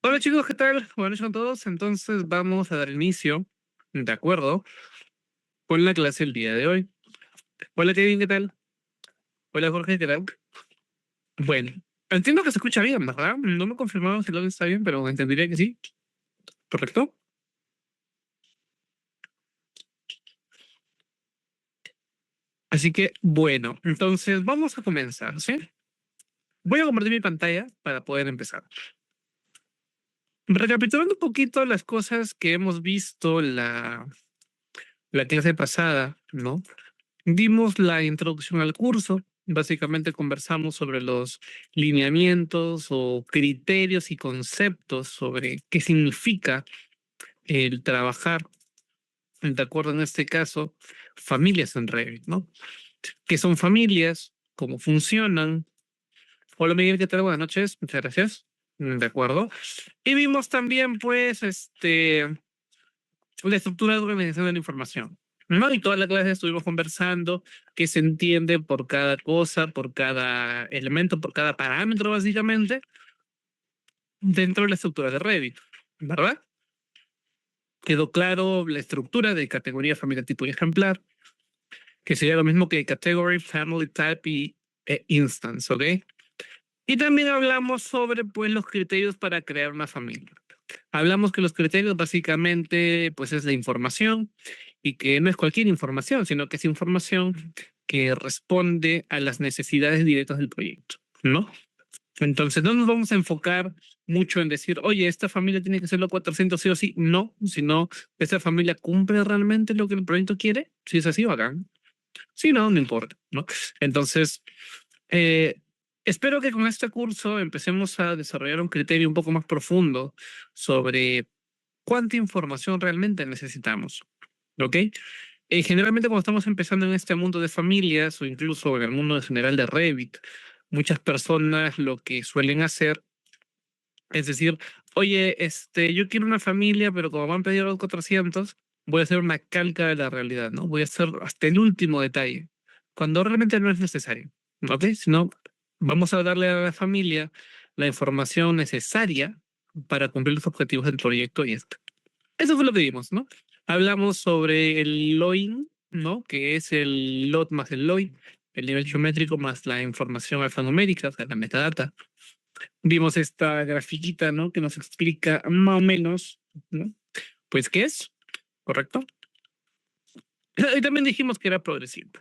Hola chicos, ¿qué tal? Buenas noches a todos. Entonces vamos a dar inicio, de acuerdo, con la clase el día de hoy. Hola Kevin, ¿qué tal? Hola Jorge, ¿qué tal? Bueno, entiendo que se escucha bien, ¿verdad? No me confirmaron si lo está bien, pero entendería que sí. ¿Correcto? Así que, bueno, entonces vamos a comenzar, ¿sí? Voy a compartir mi pantalla para poder empezar. Recapitulando un poquito las cosas que hemos visto la clase pasada, ¿no? Dimos la introducción al curso, básicamente conversamos sobre los lineamientos o criterios y conceptos sobre qué significa el trabajar, de acuerdo en este caso, familias en Revit, ¿no? ¿Qué son familias? ¿Cómo funcionan? Hola Miguel, ¿qué tal? Buenas noches, muchas gracias. De acuerdo. Y vimos también, pues, la estructura de organización de la información. ¿No? Y toda la clase estuvimos conversando qué se entiende por cada cosa, por cada elemento, por cada parámetro, básicamente, dentro de la estructura de Revit, ¿verdad? Quedó claro la estructura de categoría, familia, tipo y ejemplar, que sería lo mismo que category, family, type e instance, ¿ok? Y también hablamos sobre, pues, los criterios para crear una familia. Hablamos que los criterios básicamente pues es la información y que no es cualquier información, sino que es información que responde a las necesidades directas del proyecto, ¿no? Entonces no nos vamos a enfocar mucho en decir, oye, esta familia tiene que ser lo 400 sí o sí. No, sino esta familia cumple realmente lo que el proyecto quiere. Si es así, bacán. Si no, no importa, ¿no? Entonces, eh, espero que con este curso empecemos a desarrollar un criterio un poco más profundo sobre cuánta información realmente necesitamos, ¿ok? Generalmente cuando estamos empezando en este mundo de familias o incluso en el mundo en general de Revit, muchas personas lo que suelen hacer es decir, oye, yo quiero una familia, pero como me han pedido los 400, voy a hacer una calca de la realidad, ¿no? Voy a hacer hasta el último detalle, cuando realmente no es necesario, ¿ok? Sino vamos a darle a la familia la información necesaria para cumplir los objetivos del proyecto y esto. Eso fue lo que vimos, ¿no? Hablamos sobre el LOIN, ¿no? Que es el LOT más el LOI, el nivel geométrico más la información alfanumérica, o sea, la metadata. Vimos esta grafiquita, ¿no? Que nos explica más o menos, ¿no? Pues, ¿qué es? ¿Correcto? Y también dijimos que era progresivo,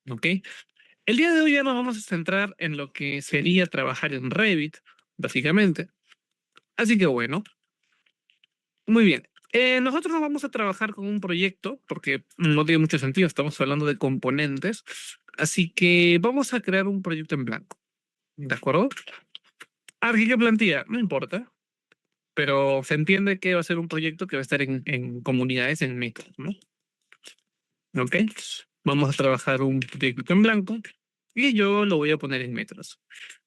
¿ok? El día de hoy ya nos vamos a centrar en lo que sería trabajar en Revit, básicamente. Así que bueno, muy bien. Nosotros no vamos a trabajar con un proyecto porque no tiene mucho sentido, estamos hablando de componentes, así que vamos a crear un proyecto en blanco, ¿de acuerdo? ¿Qué plantilla? No importa, pero se entiende que va a ser un proyecto que va a estar en comunidades en metros, ¿no? ¿Ok? Vamos a trabajar un proyecto en blanco y yo lo voy a poner en metros.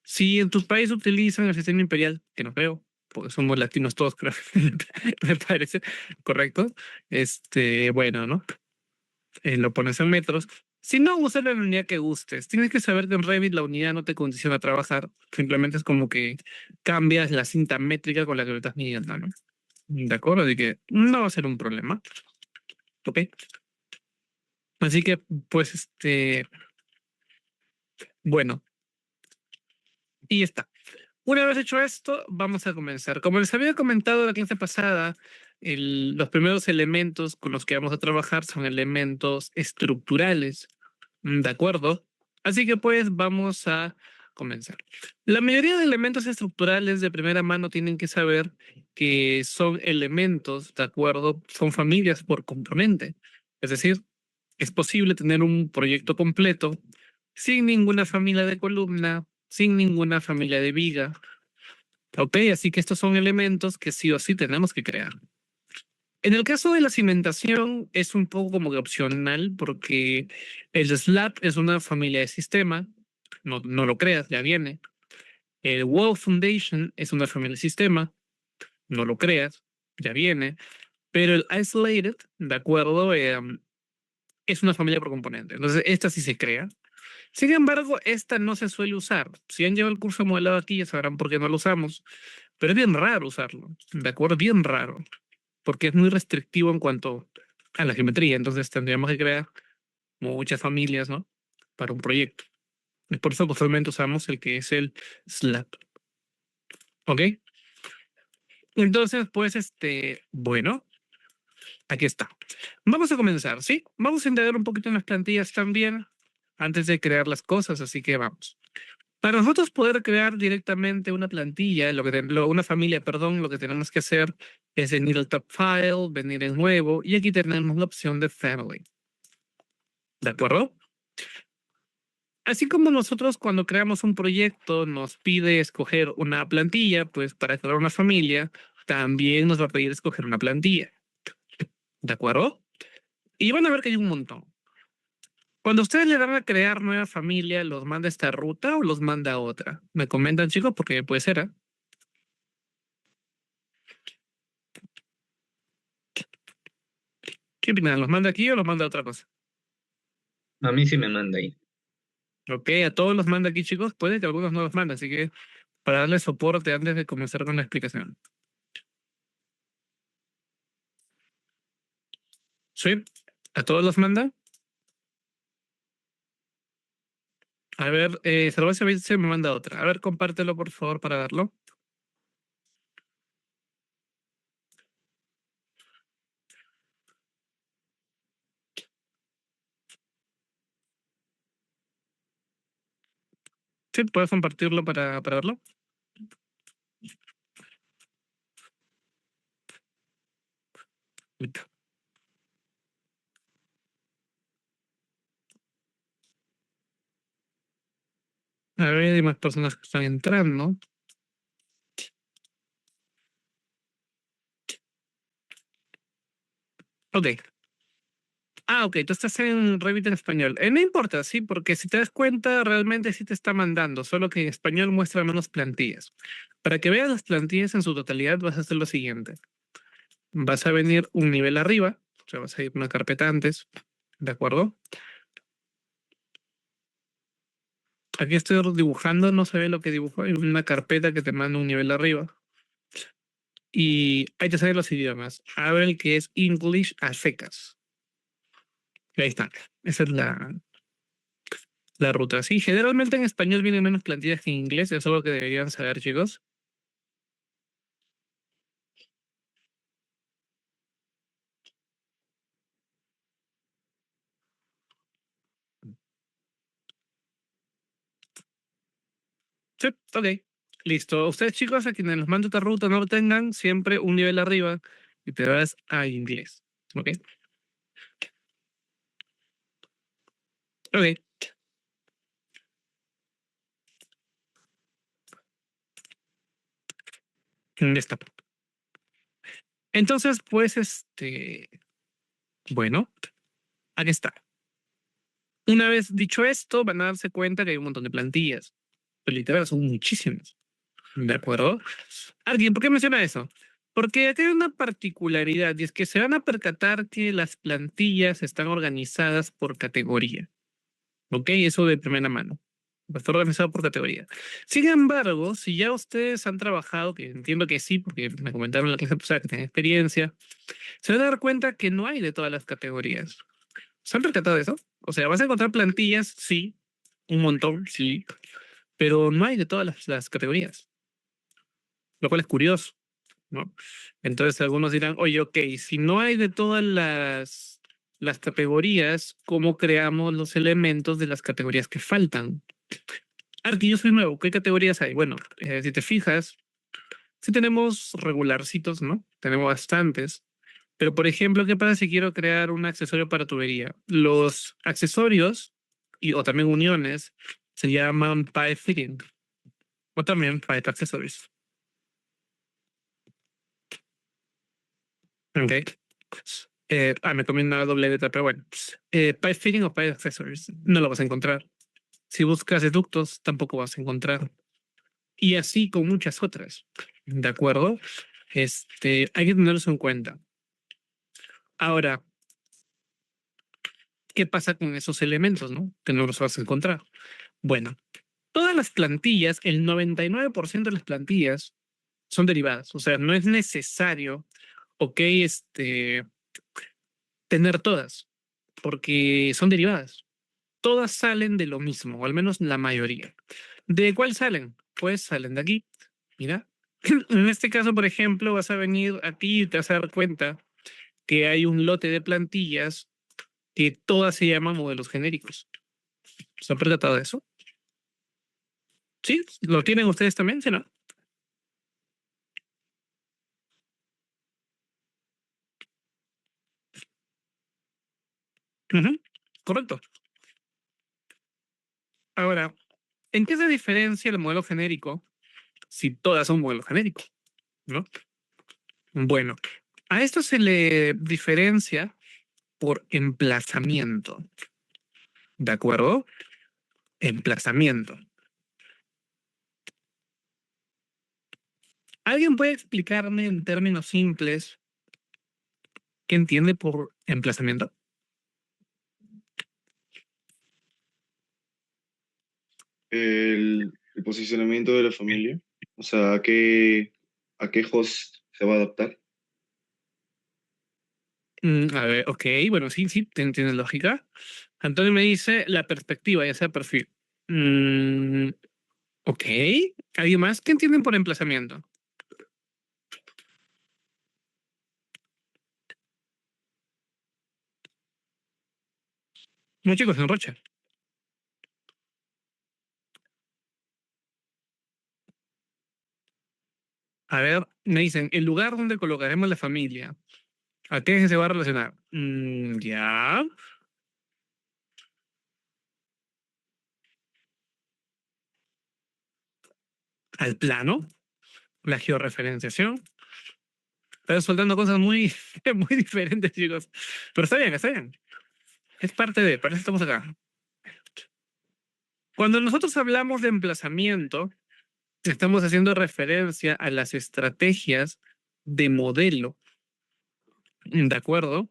Si en tu país utilizan el sistema imperial, que no creo, porque somos latinos todos, creo, me parece correcto. Bueno, ¿no? Lo pones en metros. Si no, usa la unidad que gustes. Tienes que saber que en Revit la unidad no te condiciona a trabajar. Simplemente es como que cambias la cinta métrica con la que lo estás midiendo, ¿no? ¿De acuerdo? Así que no va a ser un problema. ¿Ok? Así que, pues, bueno, y ya está. Una vez hecho esto, vamos a comenzar. Como les había comentado la clase pasada, los primeros elementos con los que vamos a trabajar son elementos estructurales, ¿de acuerdo? Así que pues vamos a comenzar. La mayoría de elementos estructurales de primera mano tienen que saber que son elementos, ¿de acuerdo? Son familias por componente. Es decir, es posible tener un proyecto completo sin ninguna familia de columna, sin ninguna familia de viga. Ok, así que estos son elementos que sí o sí tenemos que crear. En el caso de la cimentación es un poco como que opcional porque el slab es una familia de sistema, no lo creas, ya viene. El wall foundation es una familia de sistema, no lo creas, ya viene. Pero el isolated, de acuerdo, es una familia por componente. Entonces, esta sí se crea. Sin embargo, esta no se suele usar. Si han llevado el curso de modelado aquí, ya sabrán por qué no lo usamos. Pero es bien raro usarlo. ¿De acuerdo? Bien raro. Porque es muy restrictivo en cuanto a la geometría. Entonces tendríamos que crear muchas familias, ¿no? Para un proyecto. Y por eso usualmente usamos el que es el SLAP. ¿Ok? Entonces, pues, bueno, aquí está. Vamos a comenzar, ¿sí? Vamos a indagar un poquito en las plantillas también antes de crear las cosas, así que vamos. Para nosotros poder crear directamente una plantilla, una familia, perdón, lo que tenemos que hacer es venir al top file, venir en nuevo, y aquí tenemos la opción de family. ¿De acuerdo? Así como nosotros cuando creamos un proyecto nos pide escoger una plantilla, pues para crear una familia, también nos va a pedir escoger una plantilla. ¿De acuerdo? Y van a ver que hay un montón. Cuando ustedes le dan a crear nueva familia, ¿los manda a esta ruta o los manda a otra? Me comentan, chicos, porque puede ser, ¿eh? ¿Qué opinan? ¿Los manda aquí o los manda a otra cosa? A mí sí me manda ahí. Ok, a todos los manda aquí, chicos. Puede que algunos no los manda, así que para darle soporte antes de comenzar con la explicación. ¿Sí? ¿A todos los manda? A ver, Salvación se me manda otra. A ver, compártelo, por favor, para verlo. Sí, puedes compartirlo para verlo. Listo. A ver, hay más personas que están entrando. Ok. Ah, ok, tú estás en Revit en español. No importa, sí, porque si te das cuenta, realmente sí te está mandando, solo que en español muestra menos plantillas. Para que veas las plantillas en su totalidad, vas a hacer lo siguiente. Vas a venir un nivel arriba, o sea, vas a ir una carpeta antes, ¿de acuerdo? Aquí estoy dibujando, no se ve lo que dibujo, hay una carpeta que te manda un nivel arriba. Y ahí te salen los idiomas. Abre el que es English a secas. Y ahí está. Esa es la ruta. Sí, generalmente en español vienen menos plantillas que en inglés, eso es algo que deberían saber, chicos. Sí, ok. Listo. Ustedes, chicos, a quienes los mando esta ruta no lo tengan, siempre un nivel arriba y te vas a inglés. Ok. Ok. Ya está. Entonces, pues, bueno, aquí está. Una vez dicho esto, van a darse cuenta que hay un montón de plantillas. Pero literal, son muchísimas. ¿De acuerdo? Alguien, ¿por qué menciona eso? Porque tiene una particularidad y es que se van a percatar que las plantillas están organizadas por categoría. ¿Ok? Eso de primera mano. Está organizado por categoría. Sin embargo, si ya ustedes han trabajado, que entiendo que sí, porque me comentaron en la clase pasada que tienen experiencia, se van a dar cuenta que no hay de todas las categorías. ¿Se han percatado de eso? O sea, vas a encontrar plantillas, sí, un montón, sí, pero no hay de todas las categorías, lo cual es curioso, ¿no? Entonces algunos dirán, oye, ok, si no hay de todas las categorías, ¿cómo creamos los elementos de las categorías que faltan? Arqui, yo soy nuevo, ¿qué categorías hay? Bueno, si te fijas, sí tenemos regularcitos, ¿no? Tenemos bastantes. Pero, por ejemplo, ¿qué pasa si quiero crear un accesorio para tubería? Los accesorios o también uniones se llaman pipe fitting o también pipe accessories. ¿Ok? Me comí una doble letra, pero bueno. Pipe fitting o pipe accessories no lo vas a encontrar. Si buscas ductos, tampoco vas a encontrar. Y así con muchas otras. ¿De acuerdo? Hay que tenerlo en cuenta. Ahora, ¿Qué pasa con esos elementos, no? Que no los vas a encontrar. Bueno, todas las plantillas, el 99% de las plantillas son derivadas. O sea, no es necesario, ok, tener todas, porque son derivadas. Todas salen de lo mismo, o al menos la mayoría. ¿De cuál salen? Pues salen de aquí. Mira, en este caso, por ejemplo, vas a venir aquí y te vas a dar cuenta que hay un lote de plantillas que todas se llaman modelos genéricos. ¿Se han percatado de eso? ¿Sí? ¿Lo tienen ustedes también? ¿Sí, no? Ujú, correcto. Ahora, ¿en qué se diferencia el modelo genérico si todas son modelos genéricos? ¿No? Bueno, a esto se le diferencia por emplazamiento. ¿De acuerdo? Emplazamiento. ¿Alguien puede explicarme en términos simples qué entiende por emplazamiento? El posicionamiento de la familia, o sea, a qué host se va a adaptar. A ver, ok, bueno, sí, sí, tiene lógica. Antonio me dice la perspectiva, ya sea perfil. Mm, ok, ¿alguien más? ¿Qué entienden por emplazamiento? No, chicos, en Rocha. A ver, me dicen, el lugar donde colocaremos la familia. ¿A qué se va a relacionar? Ya, al plano, la georreferenciación. Están soltando cosas muy, muy diferentes, chicos. Pero está bien, está bien. Es parte de, para eso estamos acá. Cuando nosotros hablamos de emplazamiento, estamos haciendo referencia a las estrategias de modelo, ¿de acuerdo?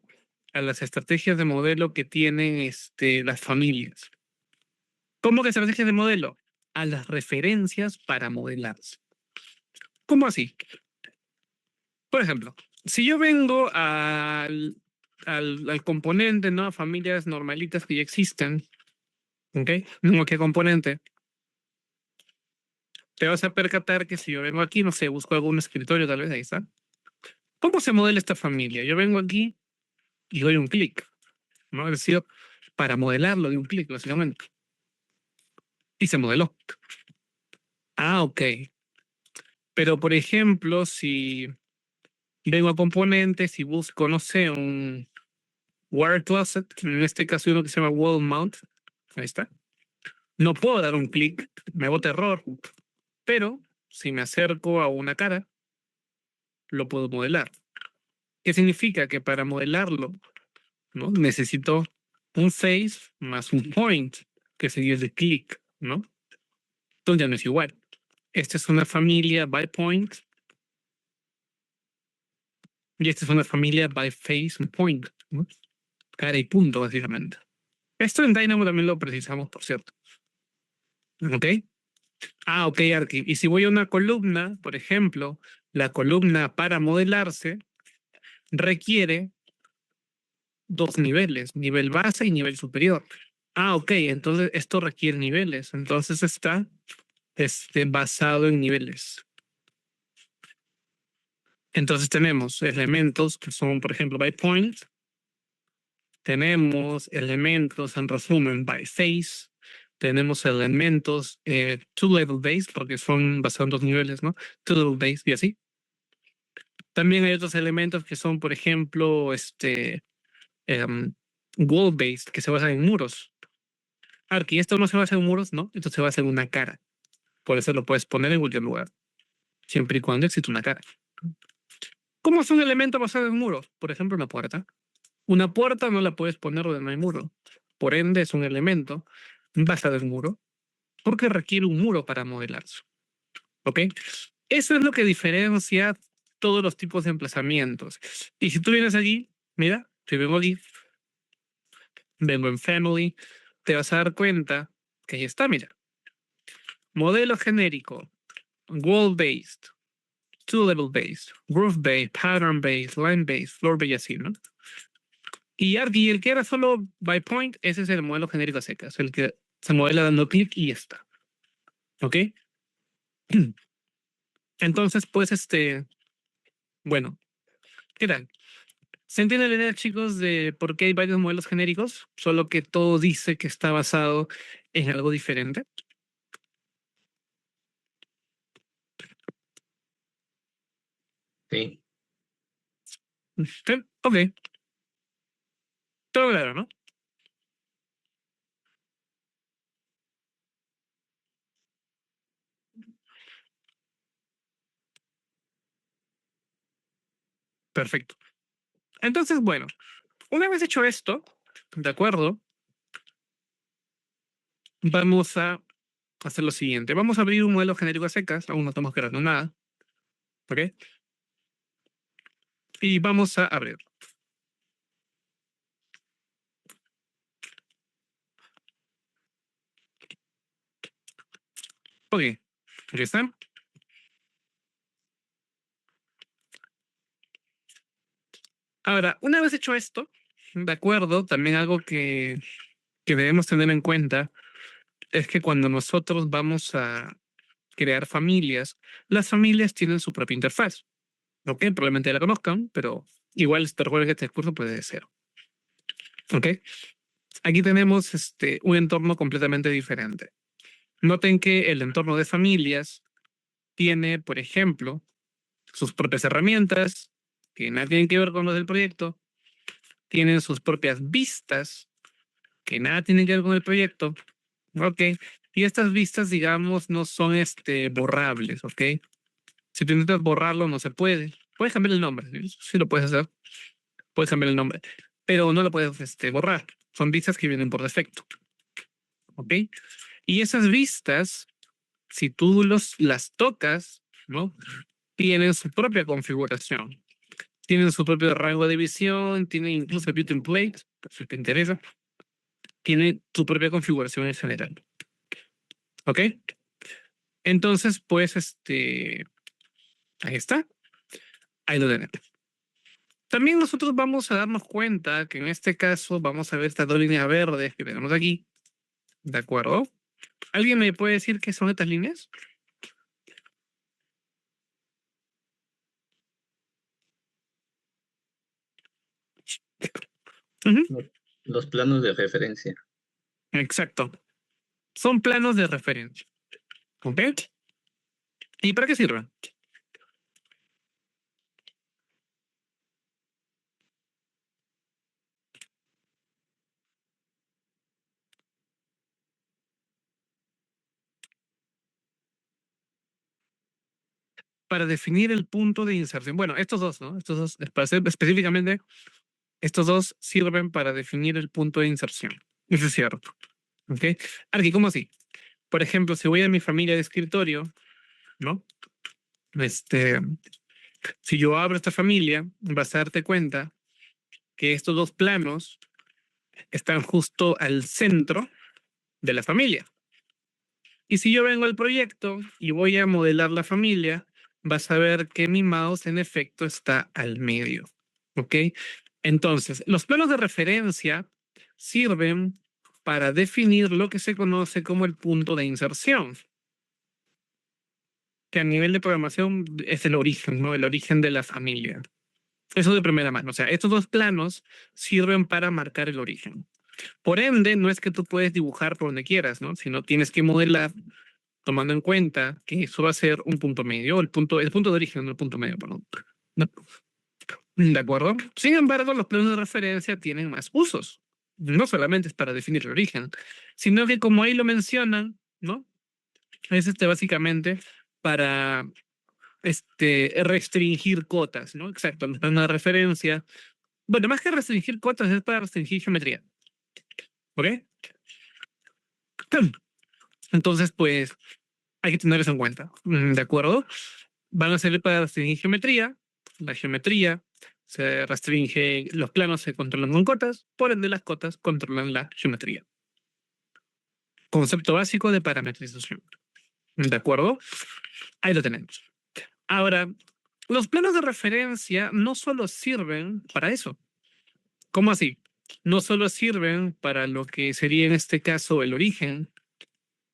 A las estrategias de modelo que tienen las familias. ¿Cómo que estrategias de modelo? A las referencias para modelarse. ¿Cómo así? Por ejemplo, si yo vengo al componente, ¿no? A familias normalitas que ya existen, ¿ok? Vengo aquí a componente, te vas a percatar que si yo vengo aquí, no sé, busco algún escritorio, tal vez ahí está. ¿Cómo se modela esta familia? Yo vengo aquí y doy un clic, ¿no? Es decir, para modelarlo de un clic, básicamente. Y se modeló. Ah, ok. Pero, por ejemplo, si vengo a componentes y busco, no sé, un wire closet, en este caso uno que se llama wall mount, ahí está. No puedo dar un clic, me bota error, pero si me acerco a una cara, lo puedo modelar. ¿Qué significa? Que para modelarlo, ¿no? Necesito un face más un point, que sería el de clic, ¿no? Entonces ya no es igual. Esta es una familia by point y esta es una familia by face and point, ¿no? Cara y punto, básicamente. Esto en Dynamo también lo precisamos, por cierto. ¿Ok? Ah, ok, Arki. Y si voy a una columna, por ejemplo, la columna para modelarse requiere dos niveles, nivel base y nivel superior. Ah, ok, entonces esto requiere niveles. Entonces está basado en niveles. Entonces tenemos elementos que son, por ejemplo, by point. Tenemos elementos, en resumen, by face. Tenemos elementos two-level based, porque son basados en dos niveles, ¿no? Two-level based y así. También hay otros elementos que son, por ejemplo, em, wall-based, que se basan en muros. Aquí esto no se basa en muros, ¿no? Esto se basa en una cara. Por eso lo puedes poner en cualquier lugar, siempre y cuando exista una cara. ¿Cómo es un elemento basado en muros? Por ejemplo, una puerta. Una puerta no la puedes poner donde no hay muro. Por ende, es un elemento basado en muro, porque requiere un muro para modelarse. ¿Ok? Eso es lo que diferencia todos los tipos de emplazamientos. Y si tú vienes aquí, mira, si vengo aquí, vengo en family, te vas a dar cuenta que ahí está, mira. Modelo genérico, wall-based, two-level-based, roof-based, pattern-based, line-based, floor-based, y así, ¿no? Y el que era solo by point, ese es el modelo genérico a secas, el que se modela dando clic y ya está. ¿Ok? Entonces, pues, bueno, ¿qué tal? ¿Se entiende la idea, chicos, de por qué hay varios modelos genéricos? Solo que todo dice que está basado en algo diferente. Sí, Sí, ok, todo claro, ¿no? Perfecto. Entonces, bueno, una vez hecho esto, ¿de acuerdo? Vamos a hacer lo siguiente. Vamos a abrir un modelo genérico a secas, aún no estamos creando nada, ¿ok? Y vamos a abrir. Ok, aquí está. Ahora, una vez hecho esto, de acuerdo, también algo que debemos tener en cuenta es que cuando nosotros vamos a crear familias, las familias tienen su propia interfaz. ¿Ok? Probablemente la conozcan, pero igual te recuerdo que este curso puede ser. ¿Ok? Aquí tenemos un entorno completamente diferente. Noten que el entorno de familias tiene, por ejemplo, sus propias herramientas, que nada tienen que ver con los del proyecto, tienen sus propias vistas, que nada tienen que ver con el proyecto, ¿ok? Y estas vistas, digamos, no son borrables, ¿ok? Si tú intentas borrarlo, no se puede. Puedes cambiar el nombre, ¿sí? Sí lo puedes hacer, puedes cambiar el nombre, pero no lo puedes borrar. Son vistas que vienen por defecto, ¿ok? Y esas vistas, si tú las tocas, ¿no? Tienen su propia configuración, tienen su propio rango de visión, tienen incluso view template, si te interesa, tiene su propia configuración en general, ¿ok? Entonces, pues, ahí está, ahí lo tenemos. También nosotros vamos a darnos cuenta que en este caso vamos a ver estas dos líneas verdes que tenemos aquí, ¿de acuerdo? ¿Alguien me puede decir qué son estas líneas? Ujú, los planos de referencia. exacto. Son planos de referencia. ¿Ok? ¿Y para qué sirven? Para definir el punto de inserción. Bueno, estos dos, ¿no? Estos dos, para ser específicamente, estos dos sirven para definir el punto de inserción. Eso es cierto. ¿Ok? Aquí, ¿cómo así? Por ejemplo, si voy a mi familia de escritorio, ¿no? Este, si yo abro esta familia, vas a darte cuenta que estos dos planos están justo al centro de la familia. Y si yo vengo al proyecto y voy a modelar la familia, vas a ver que mi mouse en efecto está al medio. ¿Ok? Entonces, los planos de referencia sirven para definir lo que se conoce como el punto de inserción, que a nivel de programación es el origen, ¿no? El origen de la familia. Eso de primera mano. O sea, estos dos planos sirven para marcar el origen. Por ende, no es que tú puedes dibujar por donde quieras, ¿no? Sino tienes que modelar tomando en cuenta que eso va a ser un punto medio, el punto de origen, no el punto medio, perdón. ¿No? ¿De acuerdo? Sin embargo, los planos de referencia tienen más usos. No solamente es para definir el origen, sino que como ahí lo mencionan, ¿no? Es básicamente para restringir cotas, ¿no? Exacto, los planos de referencia. Bueno, más que restringir cotas, es para restringir geometría. ¿Ok? Entonces, pues, hay que tener eso en cuenta. ¿De acuerdo? Van a servir para restringir geometría. La geometría Se restringe, los planos se controlan con cotas, por ende las cotas controlan la geometría. Concepto básico de parametrización. ¿De acuerdo? Ahí lo tenemos. Ahora, los planos de referencia no solo sirven para eso. ¿Cómo así? No solo sirven para lo que sería en este caso el origen,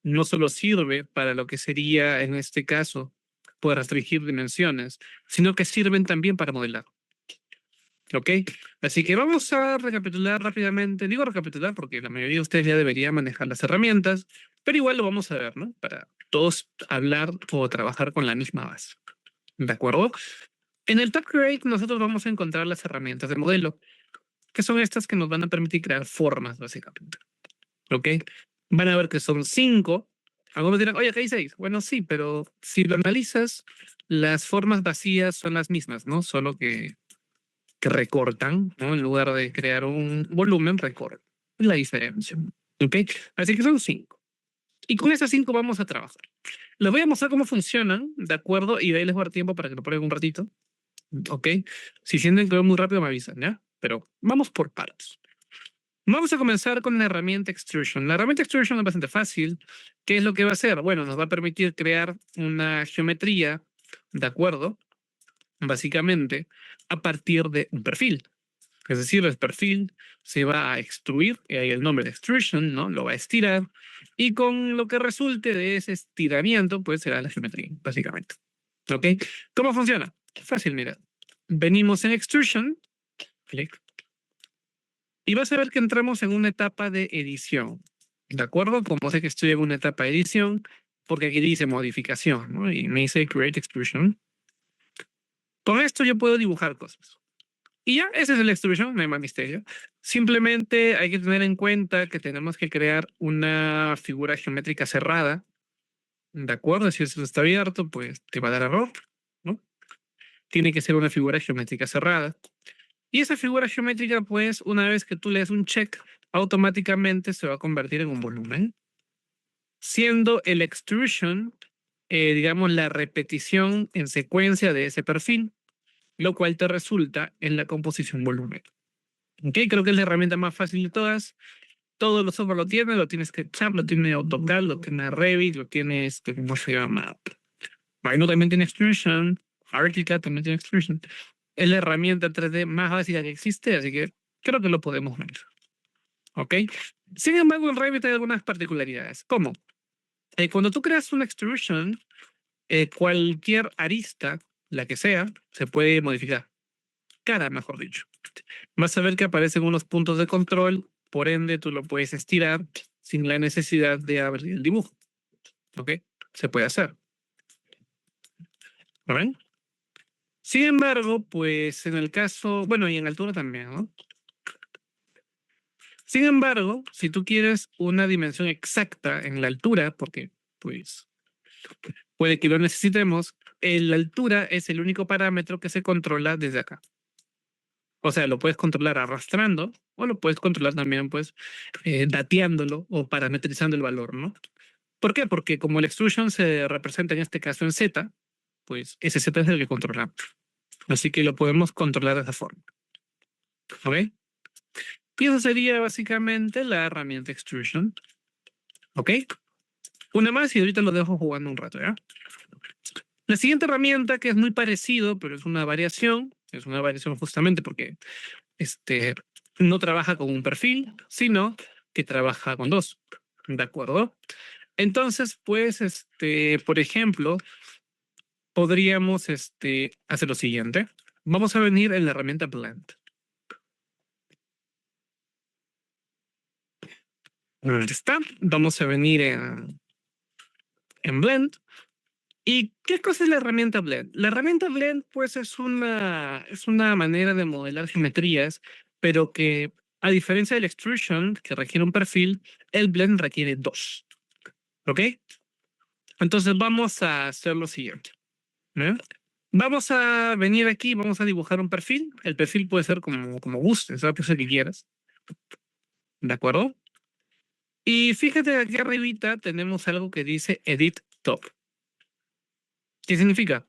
no solo sirve para lo que sería en este caso poder restringir dimensiones, sino que sirven también para modelar. ¿Ok? Así que vamos a recapitular rápidamente. Digo recapitular porque la mayoría de ustedes ya deberían manejar las herramientas, pero igual lo vamos a ver, ¿no? Para todos hablar o trabajar con la misma base. ¿De acuerdo? En el Tab Create nosotros vamos a encontrar las herramientas de modelo, que son estas que nos van a permitir crear formas, básicamente. ¿Ok? Van a ver que son 5. Algunos dirán, oye, acá hay 6. Bueno, sí, pero si lo analizas, las formas vacías son las mismas, ¿no? Solo que recortan, ¿no? En lugar de crear un volumen, recortan. Es la diferencia. ¿Ok? Así que son 5. Y con esas 5 vamos a trabajar. Les voy a mostrar cómo funcionan, ¿de acuerdo? Y de ahí les voy a dar tiempo para que lo prueben un ratito. ¿Ok? Si sienten que voy muy rápido, me avisan, ¿ya? Pero vamos por partes. Vamos a comenzar con la herramienta Extrusion. La herramienta Extrusion es bastante fácil. ¿Qué es lo que va a hacer? Bueno, nos va a permitir crear una geometría, ¿de acuerdo? Básicamente, a partir de un perfil. Es decir, el perfil se va a extruir, y ahí el nombre de extrusion, ¿no? Lo va a estirar, y con lo que resulte de ese estiramiento, pues será la geometría, básicamente. ¿Ok? ¿Cómo funciona? Fácil, mira. Venimos en extrusion, clic, y vas a ver que entramos en una etapa de edición. ¿De acuerdo? Como sé que estoy en una etapa de edición, porque aquí dice modificación, ¿no? Y me dice create extrusion. Con esto yo puedo dibujar cosas. Y ya, ese es el extrusion, no hay más misterio. Simplemente hay que tener en cuenta que tenemos que crear una figura geométrica cerrada. ¿De acuerdo? Si eso está abierto, pues te va a dar error, ¿no? Tiene que ser una figura geométrica cerrada. Y esa figura geométrica, pues, una vez que tú le das un check, automáticamente se va a convertir en un volumen, siendo el extrusion, digamos, la repetición en secuencia de ese perfil, lo cual te resulta en la composición volumen. ¿Ok? Creo que es la herramienta más fácil de todas. Todos los software lo tiene SketchUp, lo tiene AutoCAD, lo tiene Revit, lo tiene, ¿cómo se llama? Rhino también tiene Extrusion, ArchiCAD también tiene Extrusion. Es la herramienta 3D más básica que existe, así que creo que lo podemos ver. ¿Ok? Sin embargo, en Revit hay algunas particularidades. ¿Cómo? Cuando tú creas una extrusion, cualquier arista, la que sea, se puede modificar. Cara, mejor dicho. Vas a ver que aparecen unos puntos de control, por ende tú lo puedes estirar sin la necesidad de abrir el dibujo. ¿Ok? Se puede hacer. ¿Lo ven? Sin embargo, pues en el caso, bueno, y en altura también, ¿no? Sin embargo, si tú quieres una dimensión exacta en la altura, porque pues puede que lo necesitemos, la altura es el único parámetro que se controla desde acá. O sea, lo puedes controlar arrastrando o lo puedes controlar también, pues, dateándolo o parametrizando el valor, ¿no? ¿Por qué? Porque como el extrusion se representa en este caso en Z, pues ese Z es el que controlamos. Así que lo podemos controlar de esa forma. ¿Ok? Y eso sería básicamente la herramienta extrusion. ¿Ok? Una más y ahorita lo dejo jugando un rato, ¿ya? La siguiente herramienta, que es muy parecido, pero es una variación justamente porque no trabaja con un perfil, sino que trabaja con dos. ¿De acuerdo? Entonces, pues, por ejemplo, podríamos hacer lo siguiente. Vamos a venir en la herramienta Blend. Ahí está. Vamos a venir en Blend. ¿Y qué cosa es la herramienta Blend? La herramienta Blend, pues, es una manera de modelar geometrías, pero que, a diferencia del Extrusion, que requiere un perfil, el Blend requiere dos. ¿Ok? Entonces vamos a hacer lo siguiente. ¿Eh? Vamos a venir aquí, vamos a dibujar un perfil. El perfil puede ser como gustes, la cosa que quieras. ¿De acuerdo? Y fíjate que aquí arribita tenemos algo que dice Edit Top. ¿Qué significa?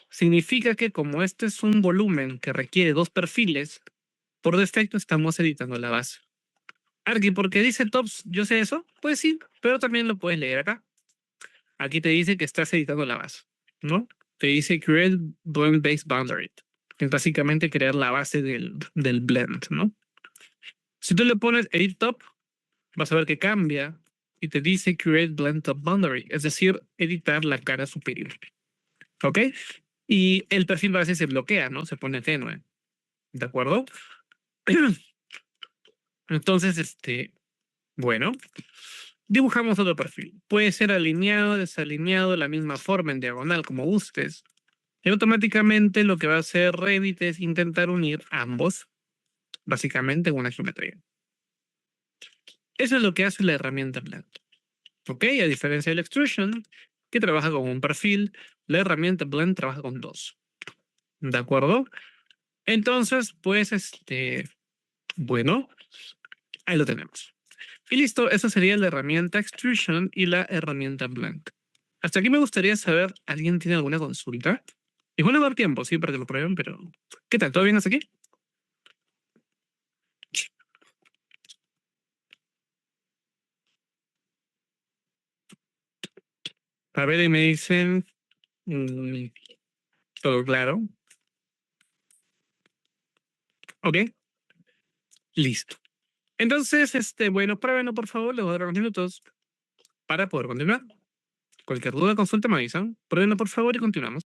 significa que como este es un volumen que requiere dos perfiles, por defecto estamos editando la base. Arqui, ¿por qué dice tops? ¿Yo sé eso? Pues sí, pero también lo puedes leer acá. Aquí te dice que estás editando la base, ¿no? Te dice create blend base boundary, que es básicamente crear la base del blend, ¿no? Si tú le pones edit top, vas a ver que cambia y te dice create blend top boundary, es decir, editar la cara superior. ¿Ok? Y el perfil base se bloquea, ¿no? Se pone tenue. ¿De acuerdo? Entonces, bueno, dibujamos otro perfil. Puede ser alineado, desalineado, la misma forma, en diagonal, como gustes. Y automáticamente lo que va a hacer Revit es intentar unir ambos, básicamente en una geometría. Eso es lo que hace la herramienta Blend. ¿Ok? A diferencia del Extrusion, que trabaja con un perfil, la herramienta Blend trabaja con dos. ¿De acuerdo? Entonces, pues, bueno, ahí lo tenemos. Y listo, esa sería la herramienta Extrusion y la herramienta Blend. Hasta aquí me gustaría saber, ¿alguien tiene alguna consulta? Igual no va a dar tiempo, sí, para que lo prueben, pero ¿qué tal? ¿Todo bien hasta aquí? A ver, y me dicen, mm, todo claro. Ok, listo. Entonces, bueno, pruébenlo, por favor, les voy a dar unos minutos para poder continuar. Cualquier duda, consulta, me avisan. Pruébenlo, por favor, y continuamos.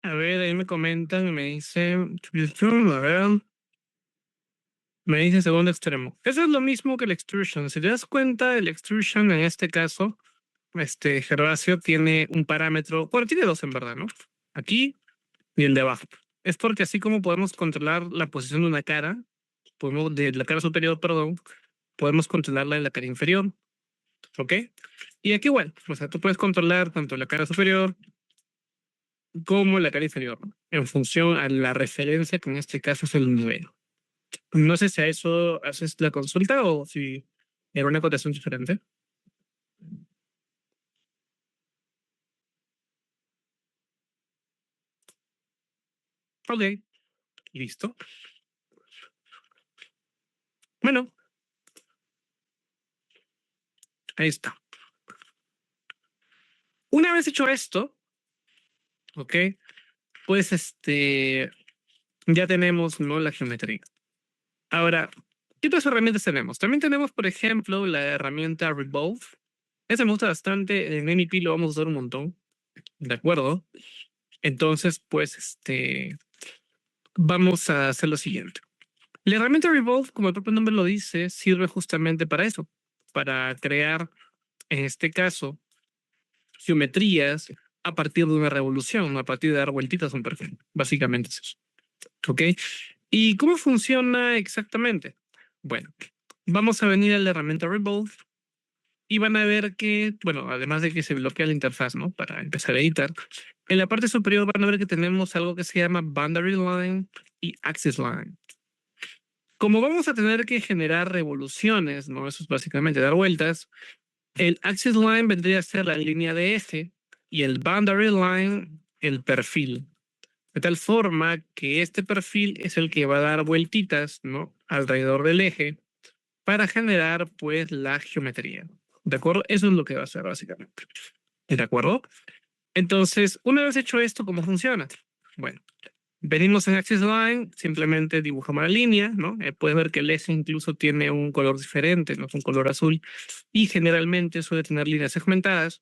A ver, ahí me comentan, me dicen, a ver, me dice segundo extremo. Eso es lo mismo que el extrusion. Si te das cuenta, el extrusion en este caso, Gervasio tiene un parámetro, bueno, tiene dos en verdad, ¿no? Aquí y el de abajo. Es porque así como podemos controlar la posición de una cara, podemos, de la cara superior, perdón, podemos controlarla de la cara inferior, ¿ok? Y aquí igual, o sea, tú puedes controlar tanto la cara superior como la cara inferior, en función a la referencia, que en este caso es el nivel. No sé si a eso haces la consulta o si era una cotación diferente. Ok, listo. Bueno, ahí está. Una vez hecho esto, ok, pues ya tenemos, ¿no?, la geometría. Ahora, ¿qué otras herramientas tenemos? También tenemos, por ejemplo, la herramienta Revolve. Esa me gusta bastante. En NP lo vamos a usar un montón. ¿De acuerdo? Entonces, pues, vamos a hacer lo siguiente. La herramienta Revolve, como el propio nombre lo dice, sirve justamente para eso, para crear, en este caso, geometrías a partir de una revolución, a partir de dar vueltitas a un perfil. Básicamente es eso. ¿Ok? ¿Y cómo funciona exactamente? Bueno, vamos a venir a la herramienta Revolve y van a ver que, bueno, además de que se bloquea la interfaz, ¿no?, para empezar a editar, en la parte superior van a ver que tenemos algo que se llama Boundary Line y Axis Line. Como vamos a tener que generar revoluciones, ¿no?, eso es básicamente dar vueltas, el Axis Line vendría a ser la línea de eje y el Boundary Line el perfil. De tal forma que este perfil es el que va a dar vueltitas, ¿no?, alrededor del eje para generar, pues, la geometría. ¿De acuerdo? Eso es lo que va a hacer básicamente. ¿De acuerdo? Entonces, una vez hecho esto, ¿cómo funciona? Bueno, venimos en Axis Line, simplemente dibujamos la línea, ¿no? Puedes ver que el eje incluso tiene un color diferente, ¿no? Un color azul, y generalmente suele tener líneas segmentadas.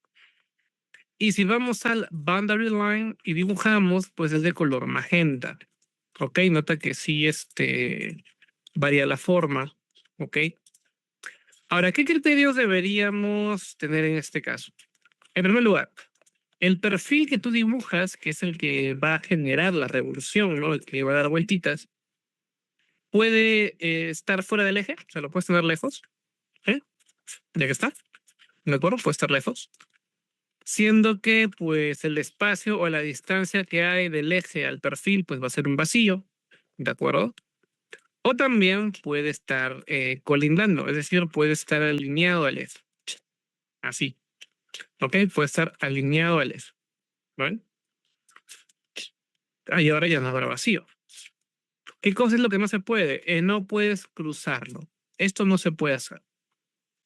Y si vamos al Boundary Line y dibujamos, pues es de color magenta. ¿Ok? Nota que sí, varía la forma. ¿Ok? Ahora, ¿qué criterios deberíamos tener en este caso? En primer lugar, el perfil que tú dibujas, que es el que va a generar la revolución, ¿no?, el que va a dar vueltitas, puede estar fuera del eje, o sea, lo puedes tener lejos, ¿eh? Ya que está, ¿de acuerdo? Puede estar lejos. Siendo que, pues, el espacio o la distancia que hay del eje al perfil, pues, va a ser un vacío, ¿de acuerdo? O también puede estar colindando, es decir, puede estar alineado al eje. Así, ¿ok? Puede estar alineado al eje, ¿vale? Y ahora ya no habrá vacío. ¿Qué cosa es lo que no se puede? No puedes cruzarlo. Esto no se puede hacer.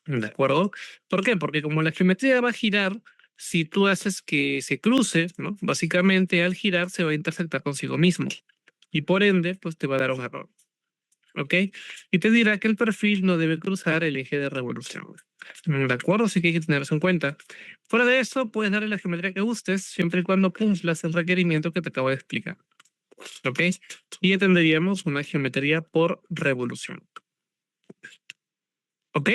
¿De acuerdo? ¿Por qué? Porque como la geometría va a girar, si tú haces que se cruce, ¿no?, básicamente al girar se va a intersectar consigo mismo. Y por ende, pues te va a dar un error. ¿Ok? Y te dirá que el perfil no debe cruzar el eje de revolución. ¿De acuerdo? Así que hay que tener eso en cuenta. Fuera de eso, puedes darle la geometría que gustes, siempre y cuando cumplas el requerimiento que te acabo de explicar. ¿Ok? Y ya tendríamos una geometría por revolución. ¿Ok?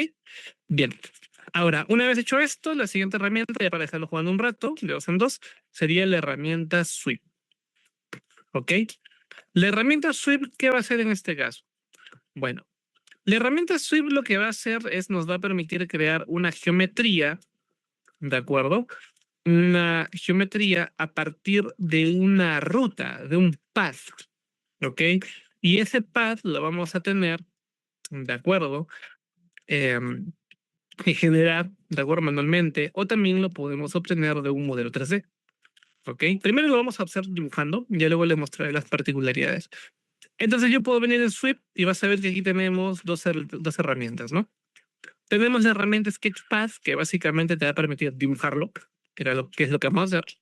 Bien. Ahora, una vez hecho esto, la siguiente herramienta, ya para dejarlo jugando un rato, de dos en dos, sería la herramienta Sweep. ¿Ok? La herramienta Sweep, ¿qué va a hacer en este caso? Bueno, la herramienta Sweep lo que va a hacer es nos va a permitir crear una geometría, ¿de acuerdo? Una geometría a partir de una ruta, de un path, ¿ok? Y ese path lo vamos a tener, ¿de acuerdo?, y generar, de acuerdo, manualmente, o también lo podemos obtener de un modelo 3D. ¿Ok? Primero lo vamos a hacer dibujando, y luego les mostraré las particularidades. Entonces yo puedo venir en Swift y vas a ver que aquí tenemos dos herramientas, ¿no? Tenemos la herramienta Sketchpad, que básicamente te va a permitir dibujarlo, que es lo que vamos a hacer.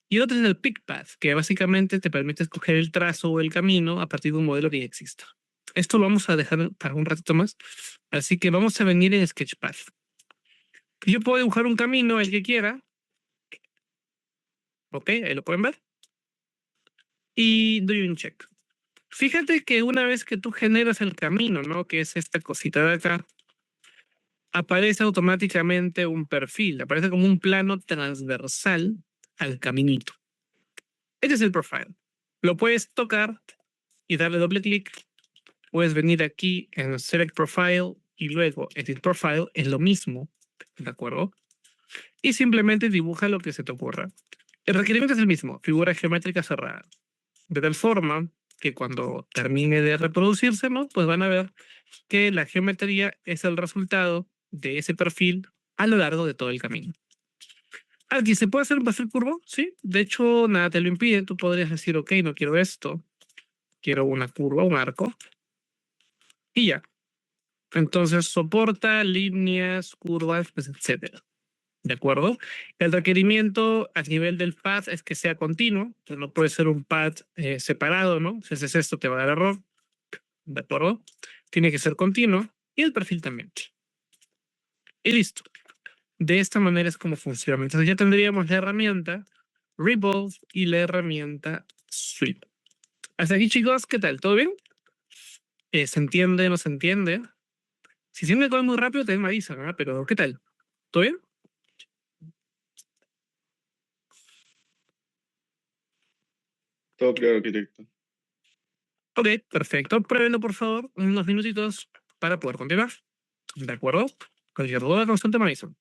Y otro es el PicPad, que básicamente te permite escoger el trazo o el camino a partir de un modelo que ya exista. Esto lo vamos a dejar para un ratito más. Así que vamos a venir en Sketchpad. Yo puedo dibujar un camino, el que quiera. ¿Ok? Ahí lo pueden ver. y doy un check. Fíjate que una vez que tú generas el camino, ¿no? Que es esta cosita de acá, aparece automáticamente un perfil, aparece como un plano transversal al caminito. Este es el profile. Lo puedes tocar y darle doble clic. Puedes venir aquí en Select Profile y luego Edit Profile, es lo mismo, ¿de acuerdo? Y simplemente dibuja lo que se te ocurra. El requerimiento es el mismo, figura geométrica cerrada. De tal forma que cuando termine de reproducirse, ¿no? Pues van a ver que la geometría es el resultado de ese perfil a lo largo de todo el camino. Aquí se puede hacer un perfil curvo, sí. De hecho, nada te lo impide. Tú podrías decir, ok, no quiero esto, quiero una curva, un arco, y ya. Entonces soporta líneas, curvas, pues, etcétera. ¿De acuerdo? El requerimiento a nivel del path es que sea continuo. Entonces no puede ser un path separado, ¿no? Si haces esto te va a dar error. ¿De acuerdo? Tiene que ser continuo. Y el perfil también. Y listo. De esta manera es como funciona. Entonces ya tendríamos la herramienta Revolve y la herramienta Sweep. Hasta aquí, chicos, ¿qué tal? ¿Todo bien? ¿Se entiende? ¿No se entiende? Si sienten que voy muy rápido, también me avisan, ¿ah? Pero ¿qué tal? ¿Todo bien? Todo claro, arquitecto. Ok, perfecto. Pruébenlo, por favor, unos minutitos para poder continuar. ¿De acuerdo? Cualquier duda, constante me avisan.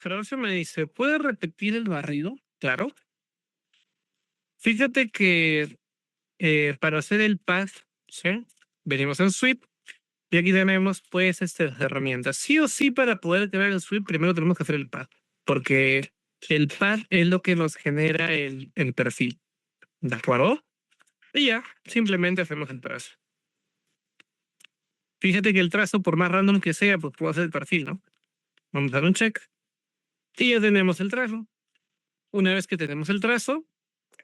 Francio me dice, ¿puede repetir el barrido? Claro. Fíjate que para hacer el path, ¿sí? Venimos en sweep y aquí tenemos pues estas herramientas. Sí o sí, para poder crear el sweep, primero tenemos que hacer el path, porque el path es lo que nos genera el perfil. ¿De acuerdo? Y ya, simplemente hacemos el trazo. Fíjate que el trazo, por más random que sea, pues puedo hacer el perfil, ¿no? Vamos a dar un check. Y ya tenemos el trazo. Una vez que tenemos el trazo,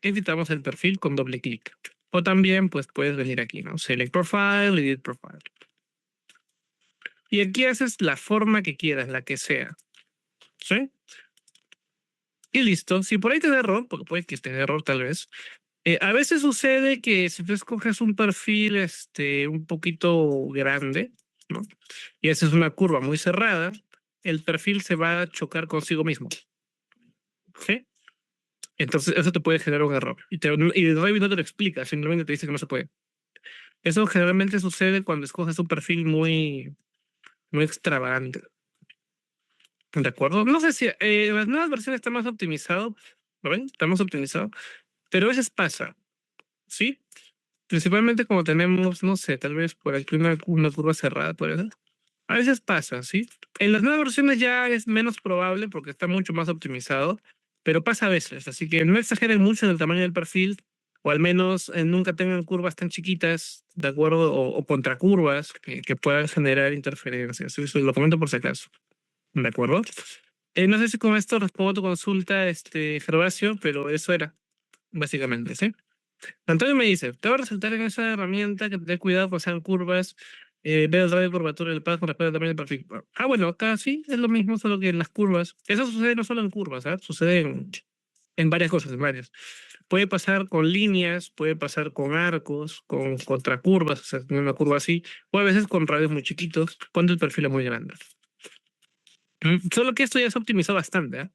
editamos el perfil con doble clic. O también, pues puedes venir aquí, ¿no? Select Profile, Edit Profile. Y aquí haces la forma que quieras, la que sea. ¿Sí? Y listo. Si por ahí te da error, porque puede que te dé error tal vez, a veces sucede que si tú escoges un perfil un poquito grande, ¿no? Y haces una curva muy cerrada, el perfil se va a chocar consigo mismo. ¿Sí? Entonces eso te puede generar un error. Y Revit no te lo explica, simplemente te dice que no se puede. Eso generalmente sucede cuando escoges un perfil muy extravagante. ¿De acuerdo? No sé si las nuevas versiones están más optimizadas, ¿lo ven? Está más optimizado, pero a veces pasa, ¿sí? Principalmente como tenemos, no sé, tal vez por aquí una curva cerrada, por eso. A veces pasa, ¿sí? En las nuevas versiones ya es menos probable porque está mucho más optimizado, pero pasa a veces, así que no exageren mucho en el tamaño del perfil, o al menos nunca tengan curvas tan chiquitas, ¿de acuerdo? O contracurvas que puedan generar interferencias. Eso lo comento por si acaso, ¿de acuerdo? No sé si con esto respondo a tu consulta, Gervasio, pero eso era, básicamente, ¿sí? Antonio me dice, te va a resaltar en esa herramienta que tener cuidado con hacer curvas, ver el radio de curvatura del pad con respecto al tamaño del perfil. Bueno, acá sí es lo mismo, solo que en las curvas. Eso sucede no solo en curvas, ¿ah? Sucede en varias cosas, en varias. Puede pasar con líneas, puede pasar con arcos, con contracurvas, o sea, en una curva así, o a veces con radios muy chiquitos, cuando el perfil es muy grande. Solo que esto ya se optimizó bastante, ¿ah?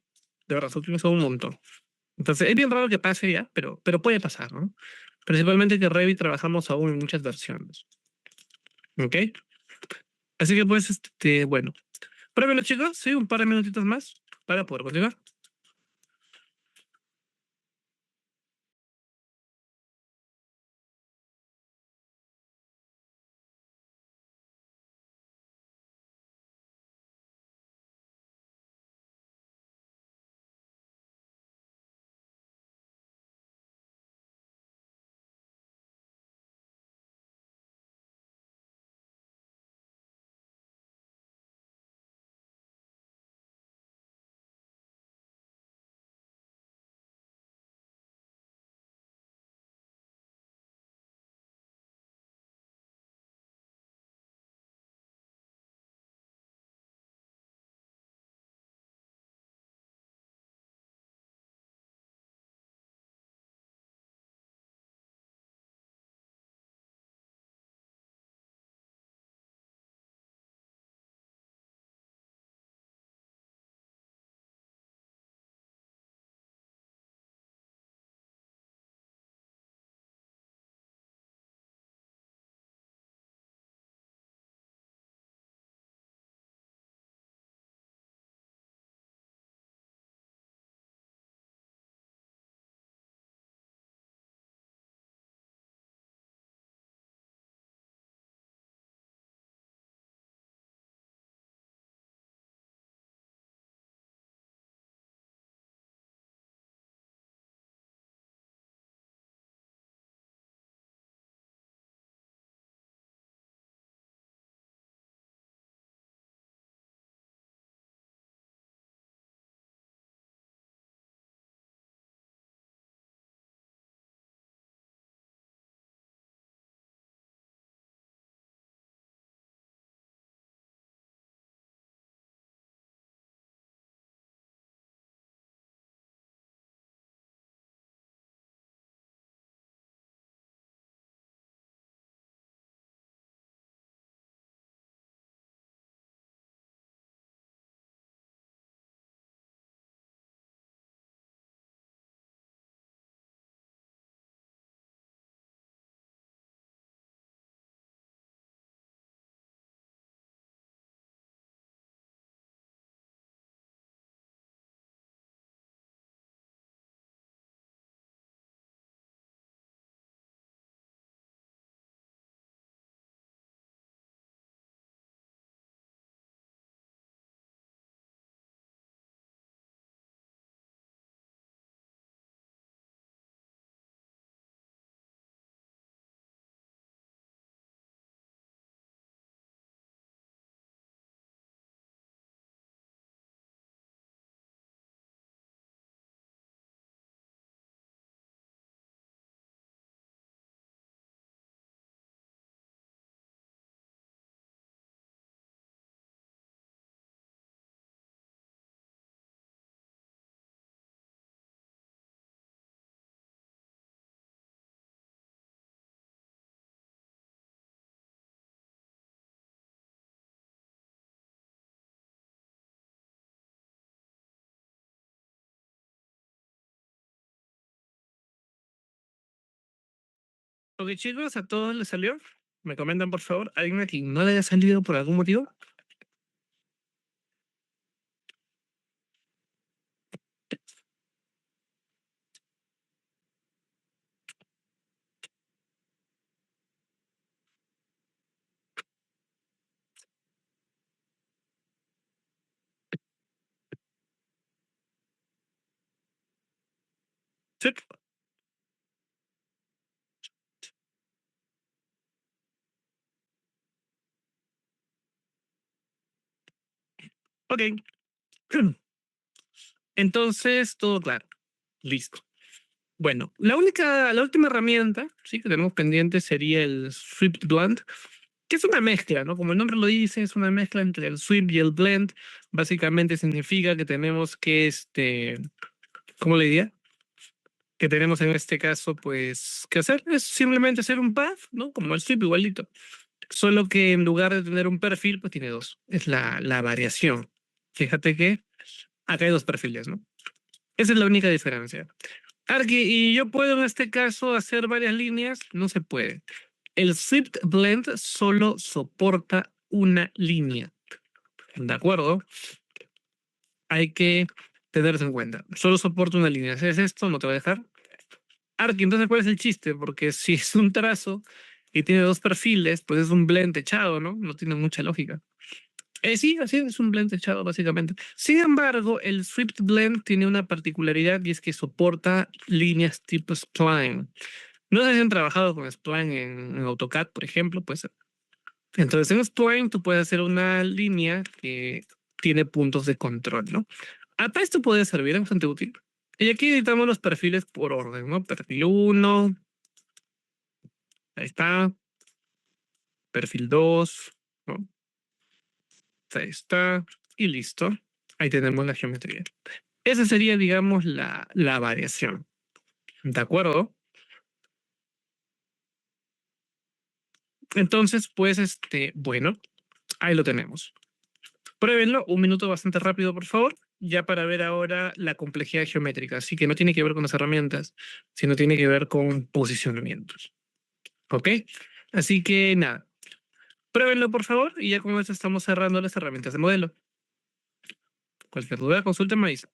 De verdad, se optimizó un montón. Entonces, es bien raro que pase ya, pero puede pasar, ¿no? Principalmente que Revit trabajamos aún en muchas versiones. ¿Ok? Así que pues, bueno. Pruébenlo, chicos, sí, un par de minutitos más para poder continuar. Ok, chicos, ¿a todos les salió? ¿Me comentan, por favor? ¿Alguien aquí no le haya salido por algún motivo? Sí. Ok. Entonces, todo claro. Listo. Bueno, la última herramienta, sí, que tenemos pendiente sería el Swift Blend, que es una mezcla, ¿no? Como el nombre lo dice, es una mezcla entre el Swift y el Blend. Básicamente significa que tenemos que, ¿cómo le diría? Que tenemos en este caso, pues, que hacer es simplemente hacer un path, ¿no? Como el Swift igualito. Solo que en lugar de tener un perfil, pues tiene dos. Es la variación. Fíjate que acá hay dos perfiles, ¿no? Esa es la única diferencia. Arqui, y yo puedo en este caso hacer varias líneas, no se puede. El Swift Blend solo soporta una línea. ¿De acuerdo? Hay que tenerse en cuenta. Solo soporta una línea. Si es esto, no te va a dejar. Arqui, entonces, ¿cuál es el chiste? Porque si es un trazo y tiene dos perfiles, pues es un blend echado, ¿no? No tiene mucha lógica. Sí, así es un blend echado, básicamente. Sin embargo, el Swift Blend tiene una particularidad y es que soporta líneas tipo spline. No sé si han trabajado con spline en AutoCAD, por ejemplo, pues. Entonces, en spline tú puedes hacer una línea que tiene puntos de control, ¿no? Hasta esto puede servir, es bastante útil. Y aquí editamos los perfiles por orden, ¿no? Perfil uno, ahí está. Perfil 2, ¿no? Ahí está. Y listo. Ahí tenemos la geometría. Esa sería, digamos, la variación. ¿De acuerdo? Entonces, pues, bueno, ahí lo tenemos. Pruébenlo, un minuto bastante rápido, por favor, ya para ver ahora la complejidad geométrica. Así que no tiene que ver con las herramientas, sino tiene que ver con posicionamientos. ¿Ok? Así que nada, pruébenlo, por favor, y ya con eso estamos cerrando las herramientas de modelo. Cualquier duda, consulta, me avisa.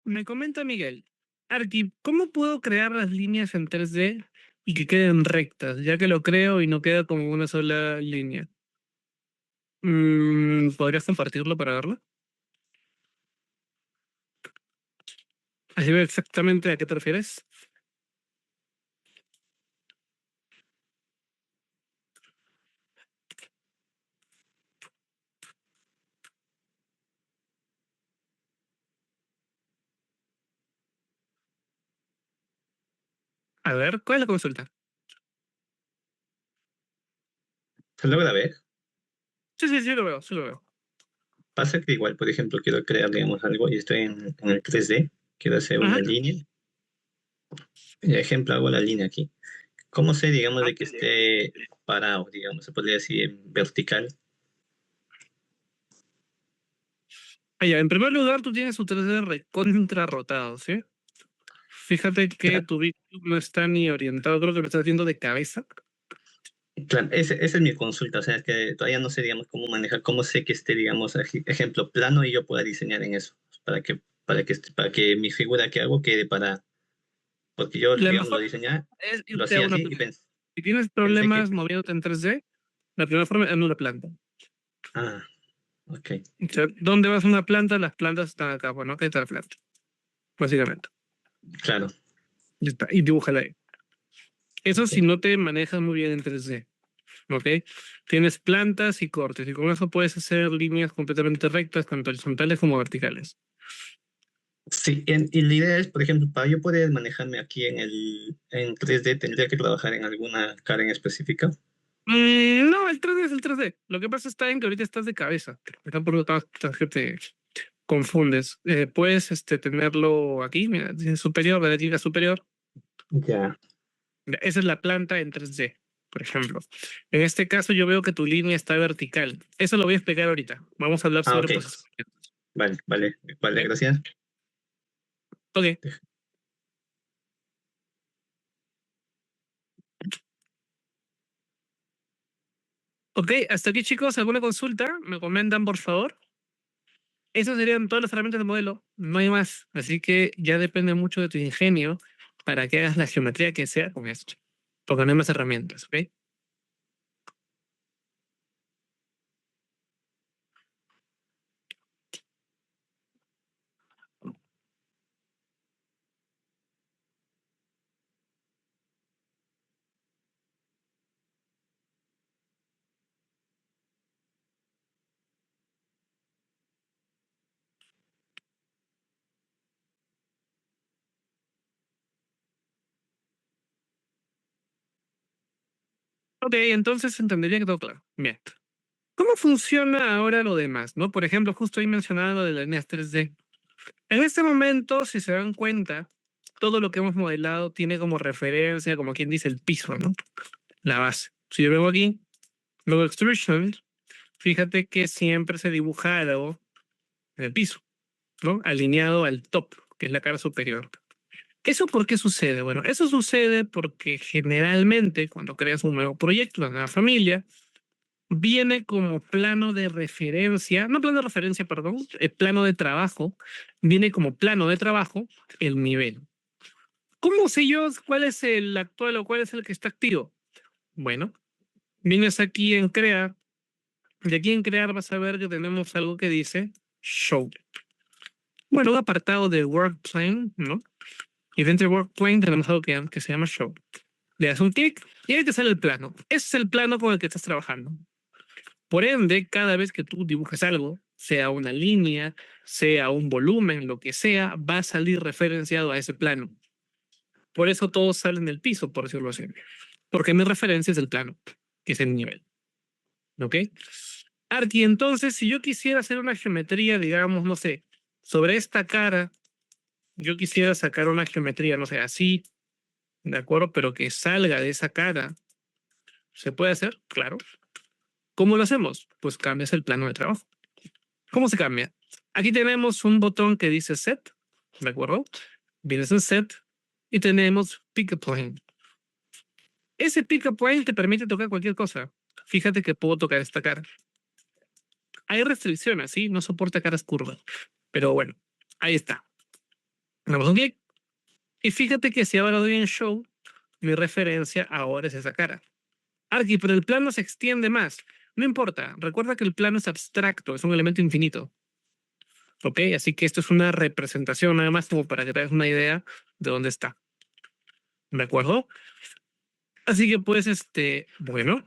me comenta Miguel. Arqui, ¿cómo puedo crear las líneas en 3D y que queden rectas, ya que lo creo y no queda como una sola línea? ¿Podrías compartirlo para verlo? Así veo exactamente a qué te refieres. A ver, ¿cuál es la consulta? ¿Se logra ver? Sí, sí, sí lo veo, sí lo veo. Pasa que igual, por ejemplo, quiero crear, digamos, algo y estoy en el 3D, quiero hacer Ajá. una línea. Ejemplo, hago la línea aquí. ¿Cómo sé, digamos, de que esté parado, digamos, se podría decir en vertical? Ya, en primer lugar, tú tienes tu 3D recontra rotado, ¿sí? Fíjate que Claro, tu vídeo no está ni orientado, creo que lo estás haciendo de cabeza. claro, esa es mi consulta, o sea, es que todavía no sé, digamos, cómo manejar, cómo sé que esté, digamos, ejemplo, plano y yo pueda diseñar en eso, para que mi figura que hago quede para, porque yo, Lo digamos, lo mejor diseñé, es lo irte a hacía una así y planta. Si tienes problemas pensé que, moviéndote en 3D, la primera forma es en una planta. ah, ok, O sea, ¿dónde vas a una planta? Las plantas están acá, bueno, acá está la planta, básicamente. claro, Ya está, y dibújala ahí. Eso si ok. no te manejas muy bien en 3D, ¿ok? Tienes plantas y cortes, y con eso puedes hacer líneas completamente rectas, tanto horizontales como verticales. Sí, y la idea es, por ejemplo, para yo poder manejarme aquí en 3D, tendría que trabajar en alguna cara en específica. No, el 3D es el 3D. Lo que pasa está en que ahorita estás de cabeza. Está por lo tanto que te confundes. Puedes tenerlo aquí, mira, en superior, la letra superior. Ya. Mira, esa es la planta en 3D, por ejemplo. En este caso yo veo que tu línea está vertical. Eso lo voy a explicar ahorita. Vamos a hablar Ah, sobre ok, posicionamientos. vale, vale, vale, ¿Ok? gracias. Ok. Ok, hasta aquí chicos, ¿alguna consulta? ¿Me comentan por favor? Esas serían todas las herramientas del modelo, no hay más. Así que ya depende mucho de tu ingenio para que hagas la geometría que sea con esto. Porque no hay más herramientas, ¿ok? Ok, entonces entendería que todo claro. Bien. ¿Cómo funciona ahora lo demás? ¿No? Por ejemplo, justo ahí mencionado lo de las líneas 3D. En este momento, si se dan cuenta, todo lo que hemos modelado tiene como referencia, como quien dice, el piso, ¿no? La base. Si yo veo aquí, luego extrusion, fíjate que siempre se dibuja algo en el piso, ¿no? Alineado al top, que es la cara superior. ¿Eso por qué sucede? Bueno, eso sucede porque generalmente cuando creas un nuevo proyecto, una nueva familia, viene como plano de referencia, no plano de referencia, perdón, plano de trabajo, viene como plano de trabajo el nivel. ¿Cómo sé yo cuál es el actual o cuál es el que está activo? Bueno, vienes aquí en crear, y aquí en crear vas a ver que tenemos algo que dice show. Bueno, un apartado de work plane, ¿no? Y dentro de work plane tenemos algo que se llama show. Le das un clic y ahí te sale el plano. Ese es el plano con el que estás trabajando. Por ende, cada vez que tú dibujes algo, sea una línea, sea un volumen, lo que sea, va a salir referenciado a ese plano. Por eso todos salen del piso, por decirlo así. Porque mi referencia es el plano, que es el nivel. ¿Ok? Arti, entonces, si yo quisiera hacer una geometría, digamos, no sé, sobre esta cara, yo quisiera sacar una geometría, no sé, así, ¿de acuerdo? Pero que salga de esa cara. ¿Se puede hacer? Claro. ¿Cómo lo hacemos? Pues cambias el plano de trabajo. ¿Cómo se cambia? Aquí tenemos un botón que dice Set, ¿de acuerdo? Vienes en Set y tenemos Pick a Plane. Ese Pick a Plane te permite tocar cualquier cosa. Fíjate que puedo tocar esta cara. Hay restricciones, ¿sí? No soporta caras curvas. Pero bueno, ahí está. Damos un clic. Y fíjate que si ahora doy en Show, mi referencia ahora es esa cara. Arqui, pero el plano se extiende más. No importa, recuerda que el plano es abstracto, es un elemento infinito. ¿Ok? Así que esto es una representación nada más como para que te hagas una idea de dónde está. ¿De acuerdo? Así que pues, bueno,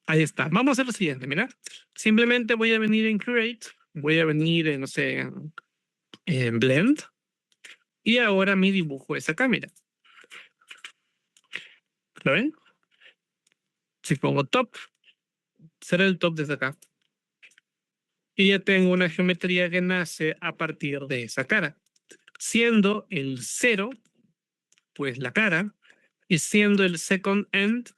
ahí está. Vamos a hacer lo siguiente, mira. Simplemente voy a venir en Create, voy a venir en, no sé, en Blend, y ahora mi dibujo es acá, mira. ¿Lo ven? Si pongo top, será el top desde acá. Y ya tengo una geometría que nace a partir de esa cara. Siendo el 0, pues la cara, y siendo el second end,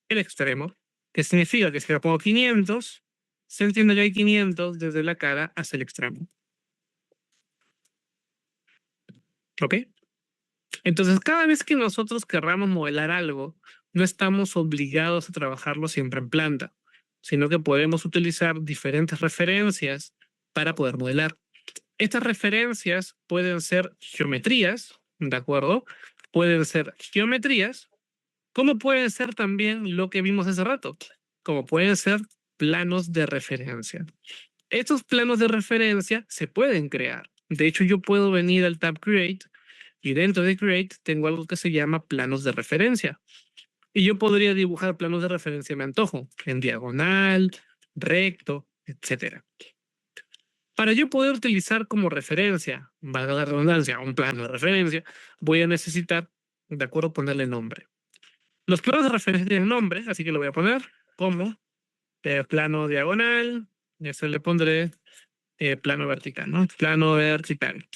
el extremo, que significa que si le pongo 500, se entiende que hay 500 desde la cara hacia el extremo. ¿Ok? Entonces, cada vez que nosotros querramos modelar algo, no estamos obligados a trabajarlo siempre en planta, sino que podemos utilizar diferentes referencias para poder modelar. Estas referencias pueden ser geometrías, ¿de acuerdo? Pueden ser geometrías, como pueden ser también lo que vimos hace rato, como pueden ser planos de referencia. Estos planos de referencia se pueden crear. De hecho, yo puedo venir al tab Create y dentro de Create tengo algo que se llama planos de referencia. Y yo podría dibujar planos de referencia a mi antojo, en diagonal, recto, etcétera. Para yo poder utilizar como referencia, valga la redundancia, un plano de referencia, voy a necesitar, de acuerdo, ponerle nombre. Los planos de referencia tienen nombre, así que lo voy a poner como plano diagonal, y eso le pondré plano vertical, ¿no? Plano vertical.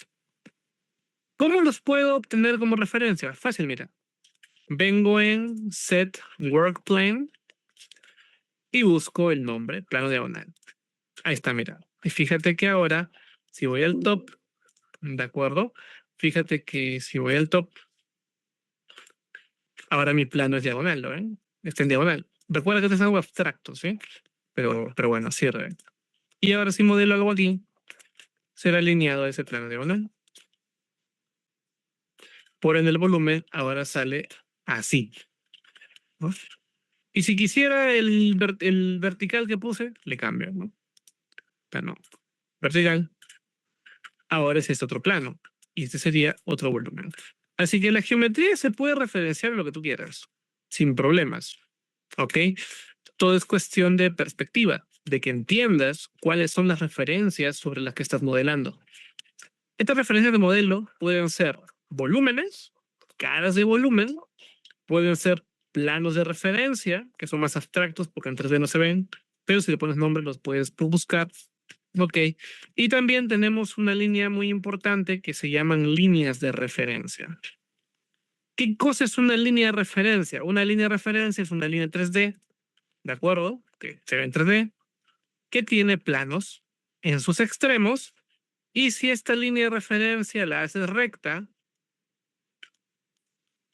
¿Cómo los puedo obtener como referencia? Fácil, mira. Vengo en Set Work Plane y busco el nombre, plano diagonal. Ahí está, mira. Y fíjate que ahora, si voy al top, ¿de acuerdo? Fíjate que si voy al top, ahora mi plano es diagonal, ¿lo ven? Está en diagonal. Recuerda que esto es algo abstracto, ¿sí? Pero bueno, sirve. Y ahora si modelo algo aquí, será alineado a ese plano diagonal. Por ende, el volumen ahora sale así, ¿no? Y si quisiera el vertical que puse, le cambio, ¿no? Plano vertical. Ahora es este otro plano. Y este sería otro volumen. Así que la geometría se puede referenciar a lo que tú quieras, sin problemas. ¿Ok? Todo es cuestión de perspectiva, de que entiendas cuáles son las referencias sobre las que estás modelando. Estas referencias de modelo pueden ser volúmenes, caras de volumen, pueden ser planos de referencia, que son más abstractos porque en 3D no se ven, pero si le pones nombre los puedes buscar. Ok. Y también tenemos una línea muy importante que se llaman líneas de referencia. ¿Qué cosa es una línea de referencia? Una línea de referencia es una línea 3D, ¿de acuerdo? Que se ve en 3D, que tiene planos en sus extremos, y si esta línea de referencia la haces recta,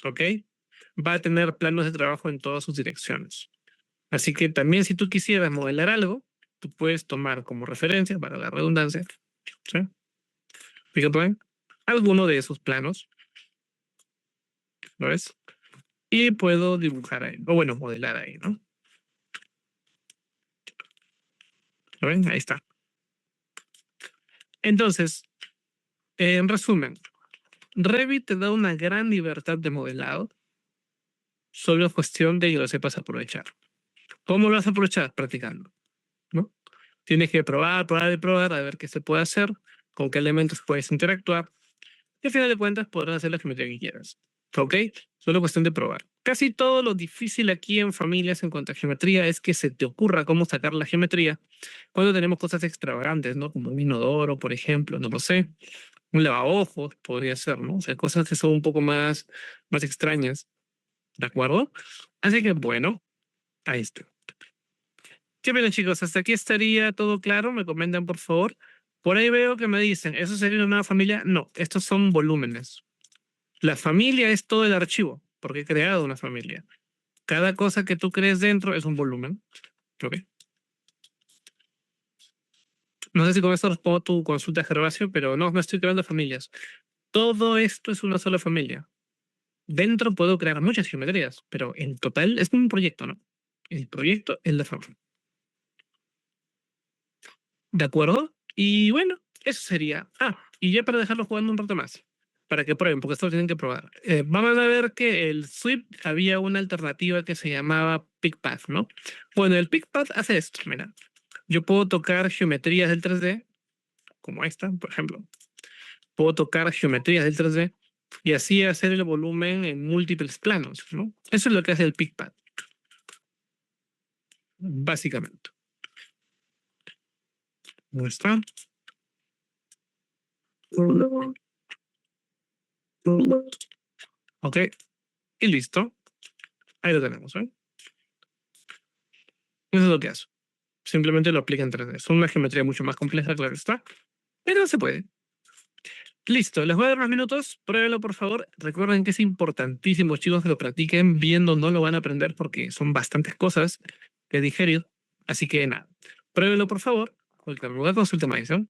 ¿ok? Va a tener planos de trabajo en todas sus direcciones. Así que también si tú quisieras modelar algo, tú puedes tomar como referencia, para la redundancia, ¿sí? Fíjate bien, alguno de esos planos, ¿lo ves? Y puedo dibujar ahí, o bueno, modelar ahí, ¿no? ¿Lo ven? Ahí está. Entonces, en resumen, Revit te da una gran libertad de modelado, solo es cuestión de que lo sepas aprovechar. ¿Cómo lo vas a aprovechar? Practicando, ¿no? Tienes que probar, probar y probar a ver qué se puede hacer, con qué elementos puedes interactuar, y al final de cuentas podrás hacer la geometría que quieras. ¿Ok? Solo cuestión de probar. Casi todo lo difícil aquí en familias en cuanto a geometría es que se te ocurra cómo sacar la geometría cuando tenemos cosas extravagantes, ¿no? Como un inodoro, por ejemplo, no lo sé. Un lavaojos podría ser, ¿no? O sea, cosas que son un poco más extrañas. ¿De acuerdo? Así que bueno, ahí está. Qué bien, chicos, hasta aquí estaría todo claro. Me comentan, por favor. Por ahí veo que me dicen, ¿eso sería una nueva familia? No, estos son volúmenes. La familia es todo el archivo, porque he creado una familia. Cada cosa que tú crees dentro es un volumen. ¿Ok? No sé si con esto respondo tu consulta, Gervasio, pero no estoy creando familias. Todo esto es una sola familia. Dentro puedo crear muchas geometrías, pero en total es un proyecto, ¿no? El proyecto es la familia. ¿De acuerdo? Y bueno, eso sería. Ah, y ya para dejarlo jugando un rato más, para que prueben, porque esto lo tienen que probar. Vamos a ver que el Swift había una alternativa que se llamaba PicPath, ¿no? Bueno, el PicPath hace esto, mira. Yo puedo tocar geometrías del 3D, como esta, por ejemplo. Puedo tocar geometrías del 3D y así hacer el volumen en múltiples planos, ¿no? Eso es lo que hace el PicPath, básicamente. ¿Dónde está? Ok, y listo. Ahí lo tenemos, ¿eh? Eso es lo que hace. Simplemente lo aplica en 3D. Es una geometría mucho más compleja, claro está, pero se puede. Listo, les voy a dar unos minutos. Pruébenlo, por favor. Recuerden que es importantísimo, chicos, que lo practiquen. Viendo no lo van a aprender porque son bastantes cosas que digerir. Así que nada, pruébenlo, por favor. Cualquier lugar, consulte más, ¿eh?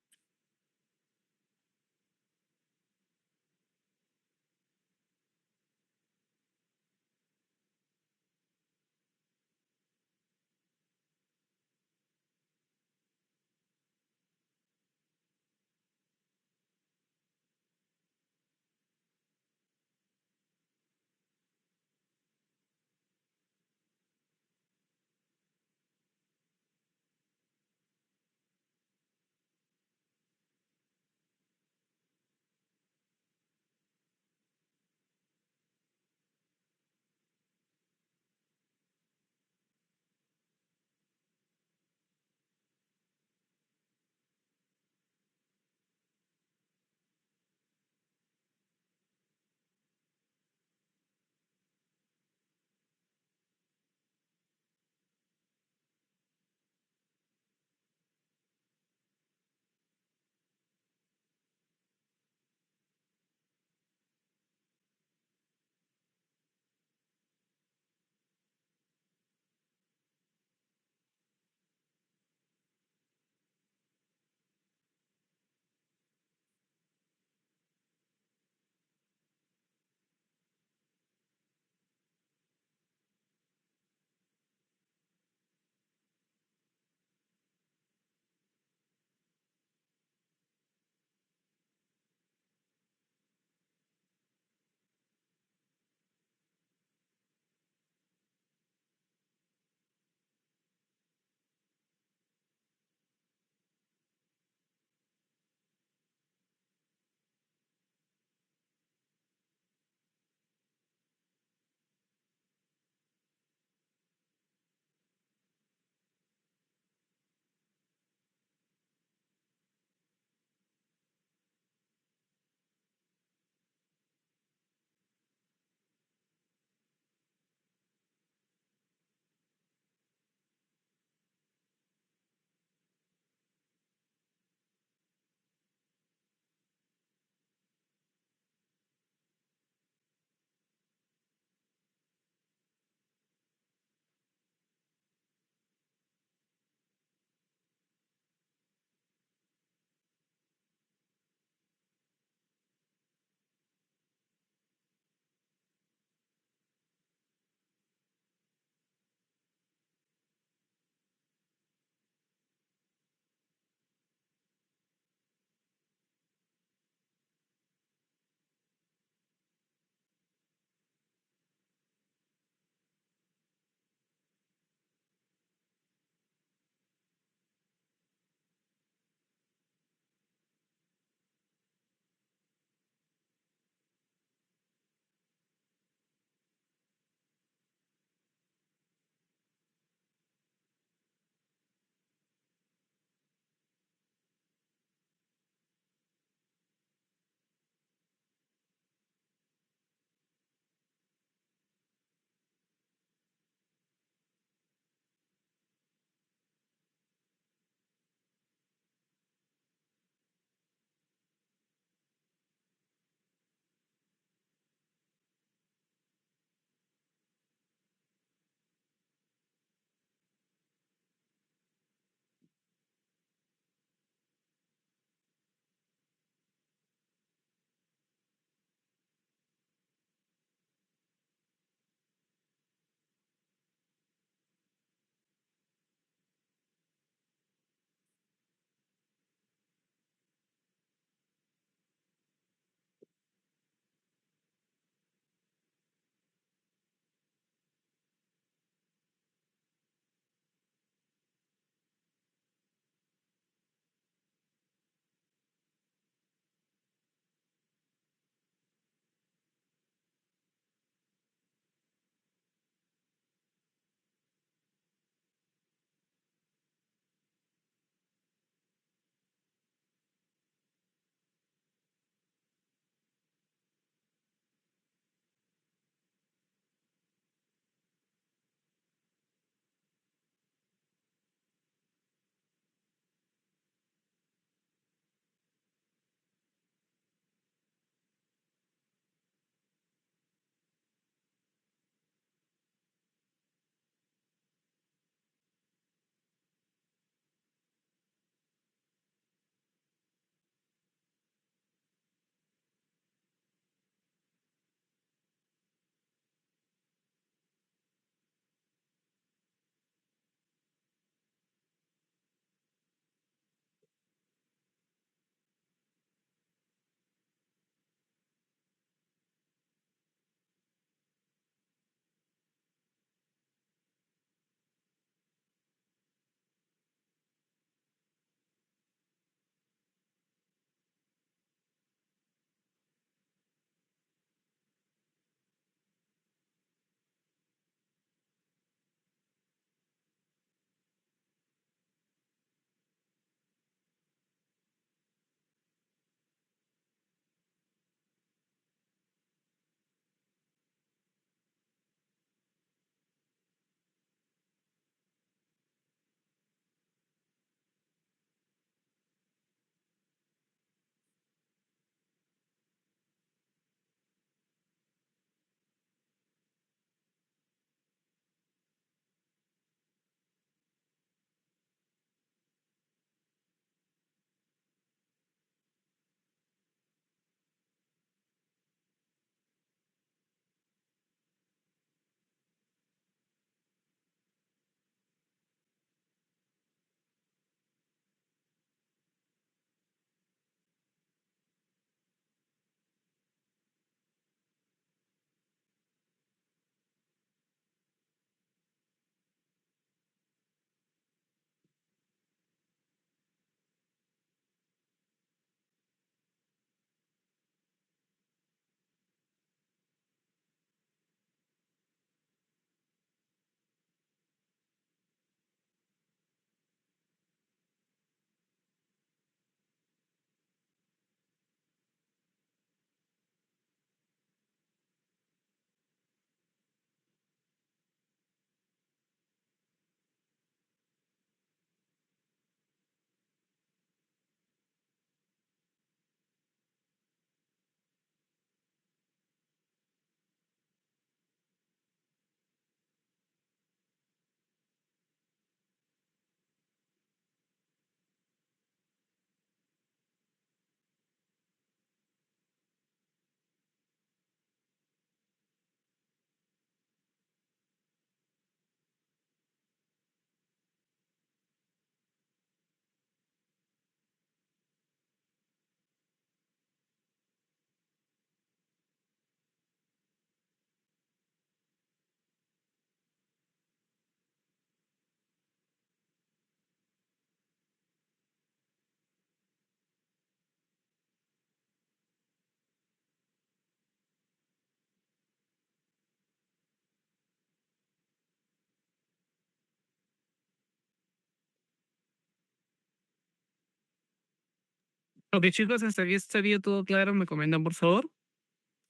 Ok, chicos, hasta aquí estaría todo claro. ¿Me comentan, por favor?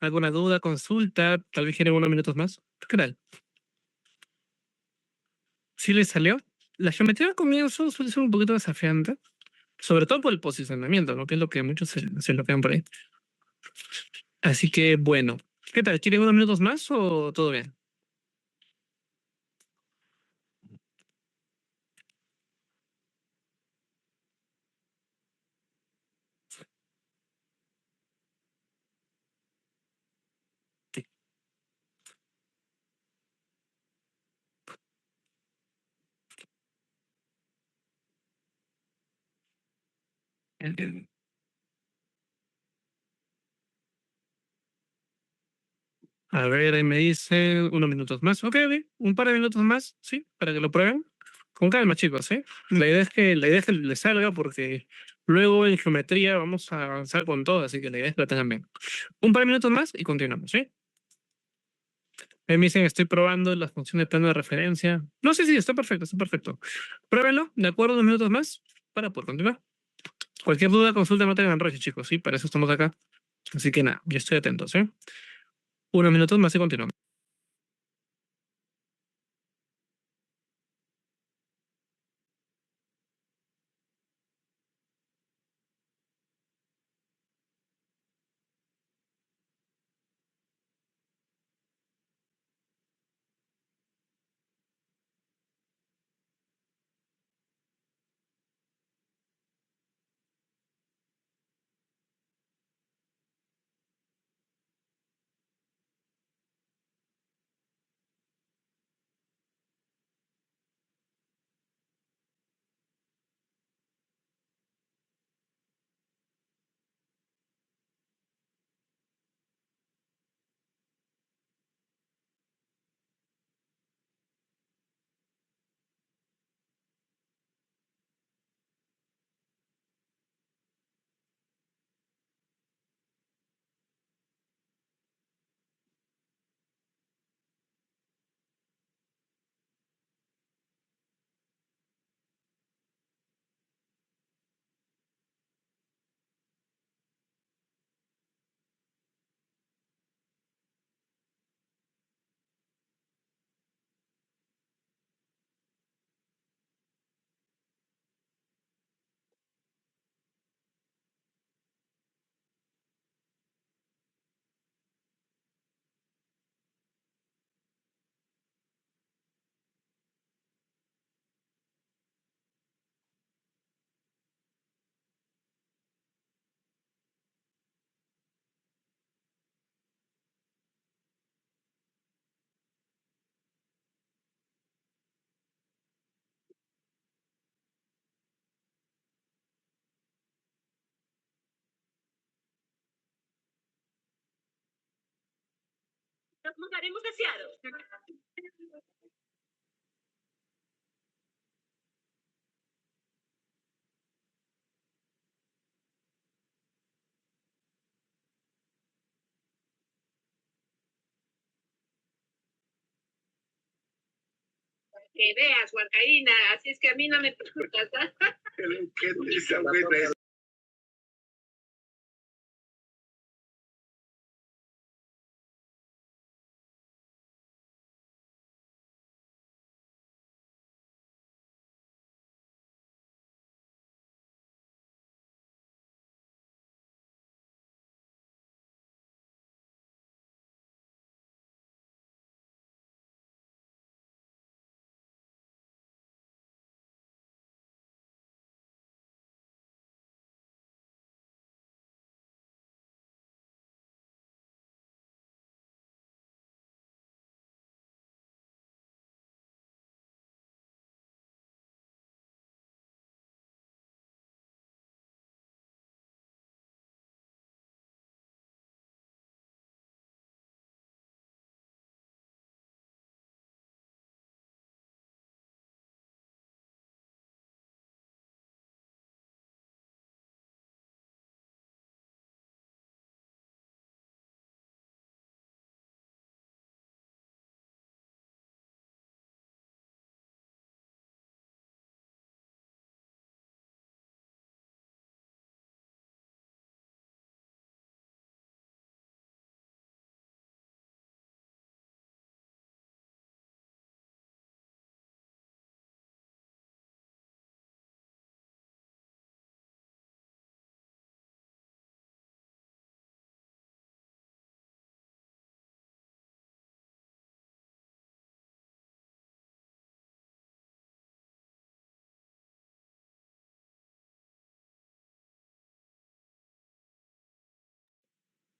¿Alguna duda, consulta? Tal vez quieren unos minutos más. ¿Qué tal? ¿Sí les salió? La geometría al comienzo suele ser un poquito desafiante, sobre todo por el posicionamiento, ¿no? Que es lo que muchos se bloquean por ahí. Así que, bueno, ¿qué tal? ¿Quieren unos minutos más o todo bien? Sí. Entiendo. A ver, ahí me dice unos minutos más. Ok, ok, un par de minutos más, sí, para que lo prueben. Con calma, chicos, ¿eh? La idea es que les salga porque luego en geometría vamos a avanzar con todo, así que la idea es que lo tengan bien. Un par de minutos más y continuamos, ¿sí? Ahí me dicen, estoy probando la función de plano de referencia. No sé si está perfecto, está perfecto. Pruébenlo, de acuerdo, unos minutos más para poder continuar. Cualquier duda, consulta, no tengan rollo, chicos, ¿sí? Para eso estamos acá. Así que nada, yo estoy atento, ¿sí? Unos minutos más y continuamos. Nos mudaremos a Seattle. Que veas, Huancaína, así es que a mí no me preguntas. ¿Qué risa, güey?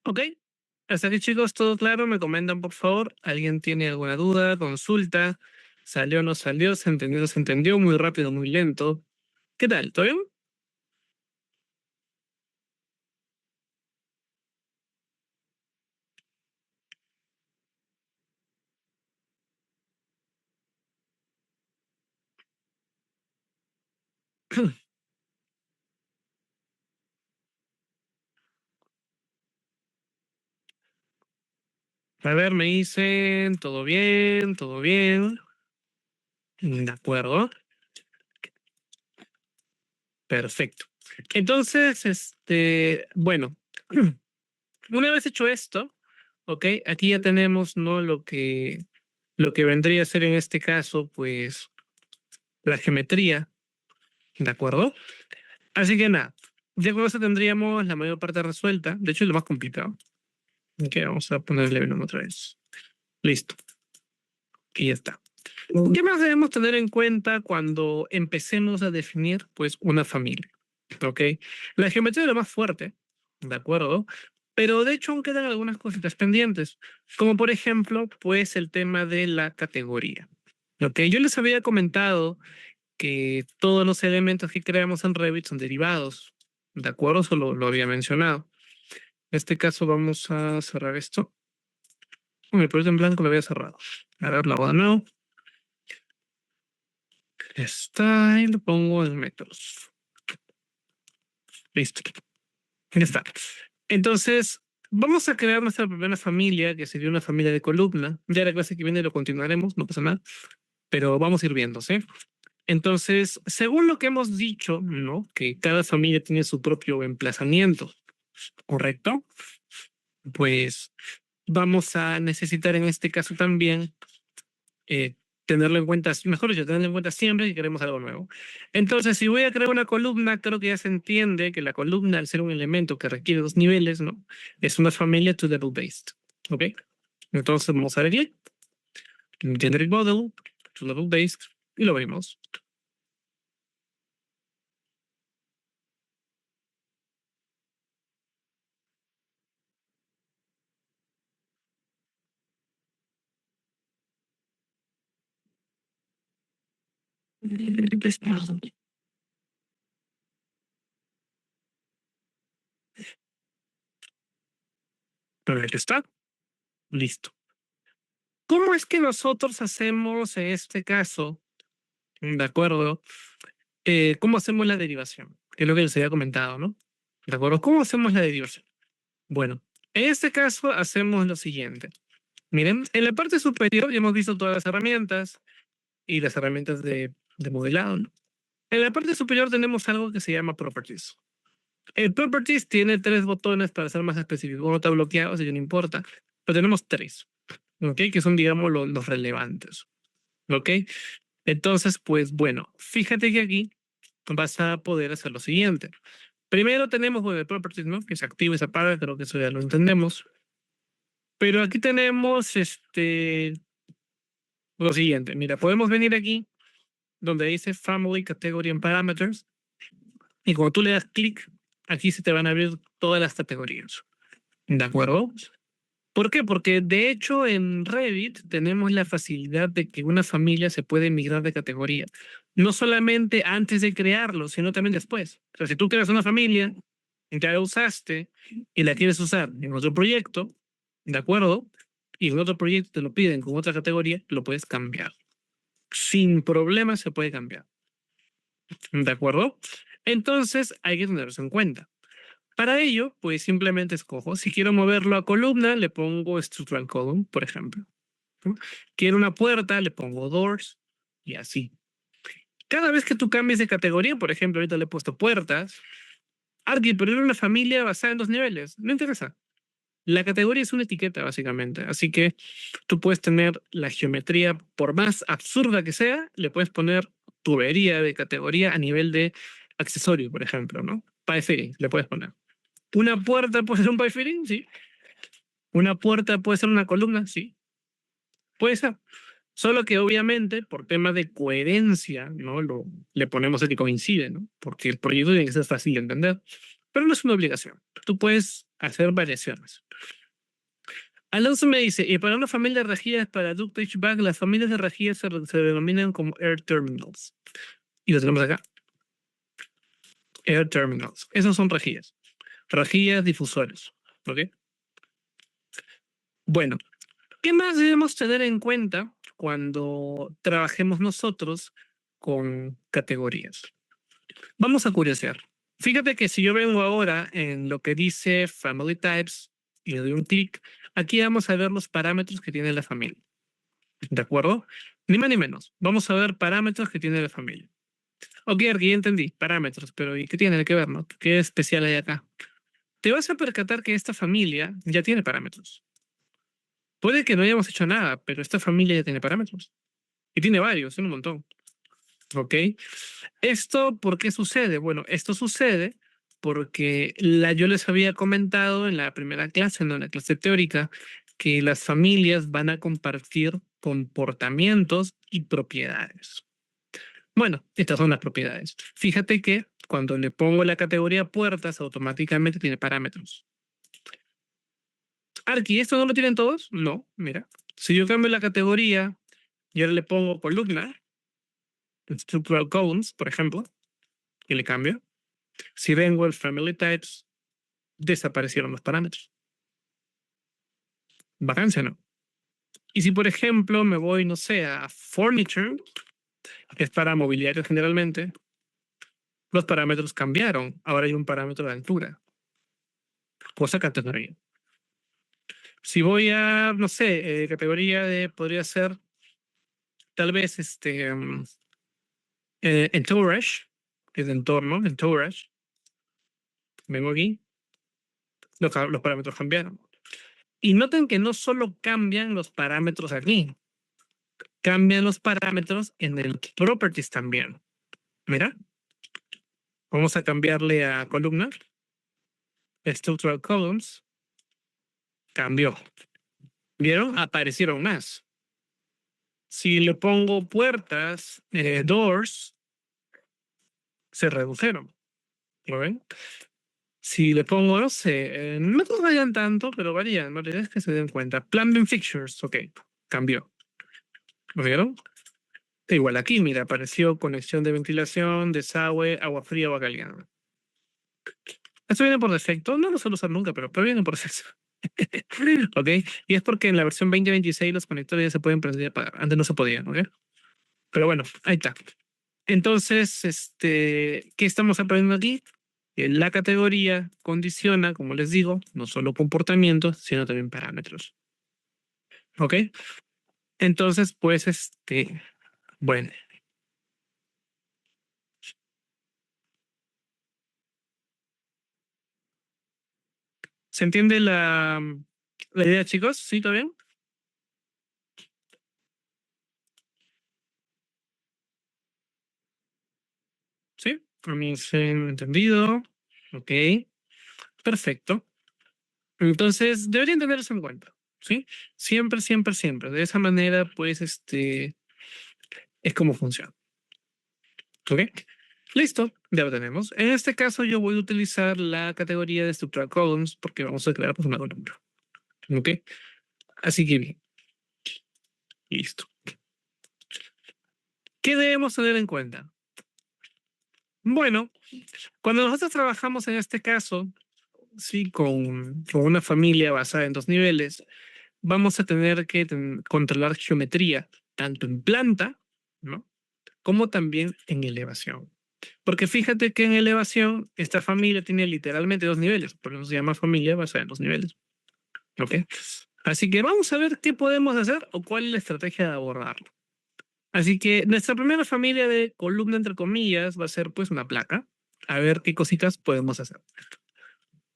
Ok. Hasta aquí, chicos, todo claro. Me comentan, por favor. ¿Alguien tiene alguna duda, consulta? ¿Salió o no salió? ¿Se entendió o no se entendió? Muy rápido, muy lento. ¿Qué tal? ¿Todo bien? A ver, me dicen, todo bien, todo bien. De acuerdo. Perfecto. Entonces, bueno, una vez hecho esto, ok, aquí ya tenemos, ¿no? Lo que vendría a ser en este caso, pues, la geometría, ¿de acuerdo? Así que nada, ya con eso tendríamos la mayor parte resuelta. De hecho, es lo más complicado. Ok, vamos a ponerle Venom otra vez. Listo. Y ya está. ¿Qué más debemos tener en cuenta cuando empecemos a definir, pues, una familia? ¿Ok? La geometría es lo más fuerte, ¿de acuerdo? Pero de hecho aún quedan algunas cositas pendientes, como por ejemplo, pues, el tema de la categoría. ¿Ok? Yo les había comentado que todos los elementos que creamos en Revit son derivados, ¿de acuerdo? Solo lo había mencionado. En este caso vamos a cerrar esto. El proyecto en blanco lo había cerrado. A ver, lo hago de nuevo. Está y lo pongo en métodos. Listo. Ya está. Entonces, vamos a crear nuestra primera familia, que sería una familia de columna. Ya la clase que viene lo continuaremos, no pasa nada, pero vamos a ir viendo, ¿sí? Entonces, según lo que hemos dicho, ¿no? Que cada familia tiene su propio emplazamiento, ¿correcto? Pues vamos a necesitar en este caso también eh, tenerlo en cuenta, mejor dicho, tenerlo en cuenta siempre si queremos algo nuevo. Entonces, si voy a crear una columna, creo que ya se entiende que la columna, al ser un elemento que requiere dos niveles, ¿no? Es una familia two-level based. ¿Ok? Entonces, vamos a ver aquí, Generic Model, two-level based, y lo abrimos. Pero aquí está. Listo. ¿Cómo es que nosotros hacemos en este caso, de acuerdo? ¿Cómo hacemos la derivación? Que es lo que les había comentado, ¿no? ¿De acuerdo? ¿Cómo hacemos la derivación? Bueno, en este caso hacemos lo siguiente. Miren, en la parte superior ya hemos visto todas las herramientas y las herramientas de modelado, ¿no? En la parte superior tenemos algo que se llama Properties. El Properties tiene tres botones para ser más específico. Uno está bloqueado, así que no importa. Pero tenemos tres, ¿ok? Que son, digamos, los relevantes, ¿ok? Entonces, pues bueno, fíjate que aquí vas a poder hacer lo siguiente. Primero tenemos, bueno, el Properties, ¿no? Que se activa y se apaga, creo que eso ya lo entendemos. Pero aquí tenemos lo siguiente. Mira, podemos venir aquí donde dice Family Category and Parameters y cuando tú le das clic, aquí se te van a abrir todas las categorías. ¿De acuerdo? ¿Por qué? Porque de hecho en Revit tenemos la facilidad de que una familia se puede migrar de categoría. No solamente antes de crearlo, sino también después. O sea, si tú creas una familia, ya la usaste y la quieres usar en otro proyecto, ¿de acuerdo? Y en otro proyecto te lo piden con otra categoría, lo puedes cambiar. Sin problema se puede cambiar. ¿De acuerdo? Entonces hay que tenerlo en cuenta. Para ello, pues simplemente escojo, si quiero moverlo a columna, le pongo Structural Column, por ejemplo. ¿No? Quiero una puerta, le pongo Doors y así. Cada vez que tú cambies de categoría, por ejemplo, ahorita le he puesto puertas, Arqui, pero era una familia basada en dos niveles, no interesa. La categoría es una etiqueta, básicamente. Así que tú puedes tener la geometría, por más absurda que sea, le puedes poner tubería de categoría a nivel de accesorio, por ejemplo, ¿no? Pipe fitting, le puedes poner. ¿Una puerta puede ser un pipe fitting? Sí. ¿Una puerta puede ser una columna? Sí. Puede ser. Solo que obviamente, por temas de coherencia, ¿no? Le ponemos el que coincide, ¿no? Porque el proyecto tiene que ser fácil de entender. Pero no es una obligación. Tú puedes hacer variaciones. Alonso me dice, y para una familia de rejillas para duct HVAC, las familias de rejillas se denominan como air terminals. Y lo tenemos acá. Air terminals. Esos son rejillas. Rejillas difusores. ¿Ok? Bueno, ¿qué más debemos tener en cuenta cuando trabajemos nosotros con categorías? Vamos a curiosear. Fíjate que si yo vengo ahora en lo que dice Family Types y le doy un clic, aquí vamos a ver los parámetros que tiene la familia. ¿De acuerdo? Ni más ni menos. Vamos a ver parámetros que tiene la familia. Ok, aquí ya entendí. Parámetros, pero ¿y qué tiene que ver, no? ¿Qué especial hay acá? Te vas a percatar que esta familia ya tiene parámetros. Puede que no hayamos hecho nada, pero esta familia ya tiene parámetros. Y tiene varios, tiene un montón. ¿Ok? ¿Esto por qué sucede? Bueno, esto sucede porque yo les había comentado en la primera clase, ¿no? En la clase teórica, que las familias van a compartir comportamientos y propiedades. Bueno, estas son las propiedades. Fíjate que cuando le pongo la categoría puertas, automáticamente tiene parámetros. Arqui, ¿esto no lo tienen todos? No, mira. Si yo cambio la categoría y ahora le pongo columna, structural columns, por ejemplo, y le cambio. Si vengo al family types, desaparecieron los parámetros. Vacancia, ¿no? Y si, por ejemplo, me voy, no sé, a furniture, que es para mobiliario generalmente, los parámetros cambiaron. Ahora hay un parámetro de altura, cosa que antes no había. Si voy a, no sé, categoría de, podría ser, tal vez, entourage, que es de entorno, entourage. Vengo aquí, los parámetros cambiaron. Y noten que no solo cambian los parámetros aquí, cambian los parámetros en el properties también. Mira, vamos a cambiarle a columna. Structural columns. Cambió. ¿Vieron? Aparecieron más. Si le pongo puertas, doors, se redujeron. ¿Lo ven? Si le pongo, no sé, no todos varían tanto, pero varían. La realidad es que se den cuenta. Plumbing fixtures, ok, cambió. ¿Lo vieron? Igual aquí, mira, apareció conexión de ventilación, desagüe, agua fría, agua caliente. Esto viene por defecto, no lo suelo usar nunca, pero viene por defecto. ¿Ok? Y es porque en la versión 2026 los conectores ya se pueden prender y apagar. Antes no se podían, ¿ok? Pero bueno, ahí está. Entonces, ¿qué estamos aprendiendo aquí? Que la categoría condiciona, como les digo, no solo comportamientos, sino también parámetros. ¿Ok? Entonces, pues, bueno. ¿Se entiende la idea, chicos? ¿Sí, todo bien? ¿Sí? A mí se han entendido. Ok. Perfecto. Entonces, deberían tenerse en cuenta. ¿Sí? Siempre, siempre, siempre. De esa manera, pues, es como funciona. ¿Ok? Listo, ya lo tenemos. En este caso, yo voy a utilizar la categoría de structural columns porque vamos a crear pues, una columna. ¿Ok? Así que bien. Listo. ¿Qué debemos tener en cuenta? Bueno, cuando nosotros trabajamos en este caso, sí, con una familia basada en 2 niveles, vamos a tener que controlar geometría, tanto en planta, ¿no? Como también en elevación. Porque fíjate que en elevación, esta familia tiene literalmente 2 niveles, por eso se llama familia basada en 2 niveles. ¿Ok? Así que vamos a ver qué podemos hacer o cuál es la estrategia de abordarlo. Así que nuestra primera familia de columna, entre comillas, va a ser pues una placa. A ver qué cositas podemos hacer.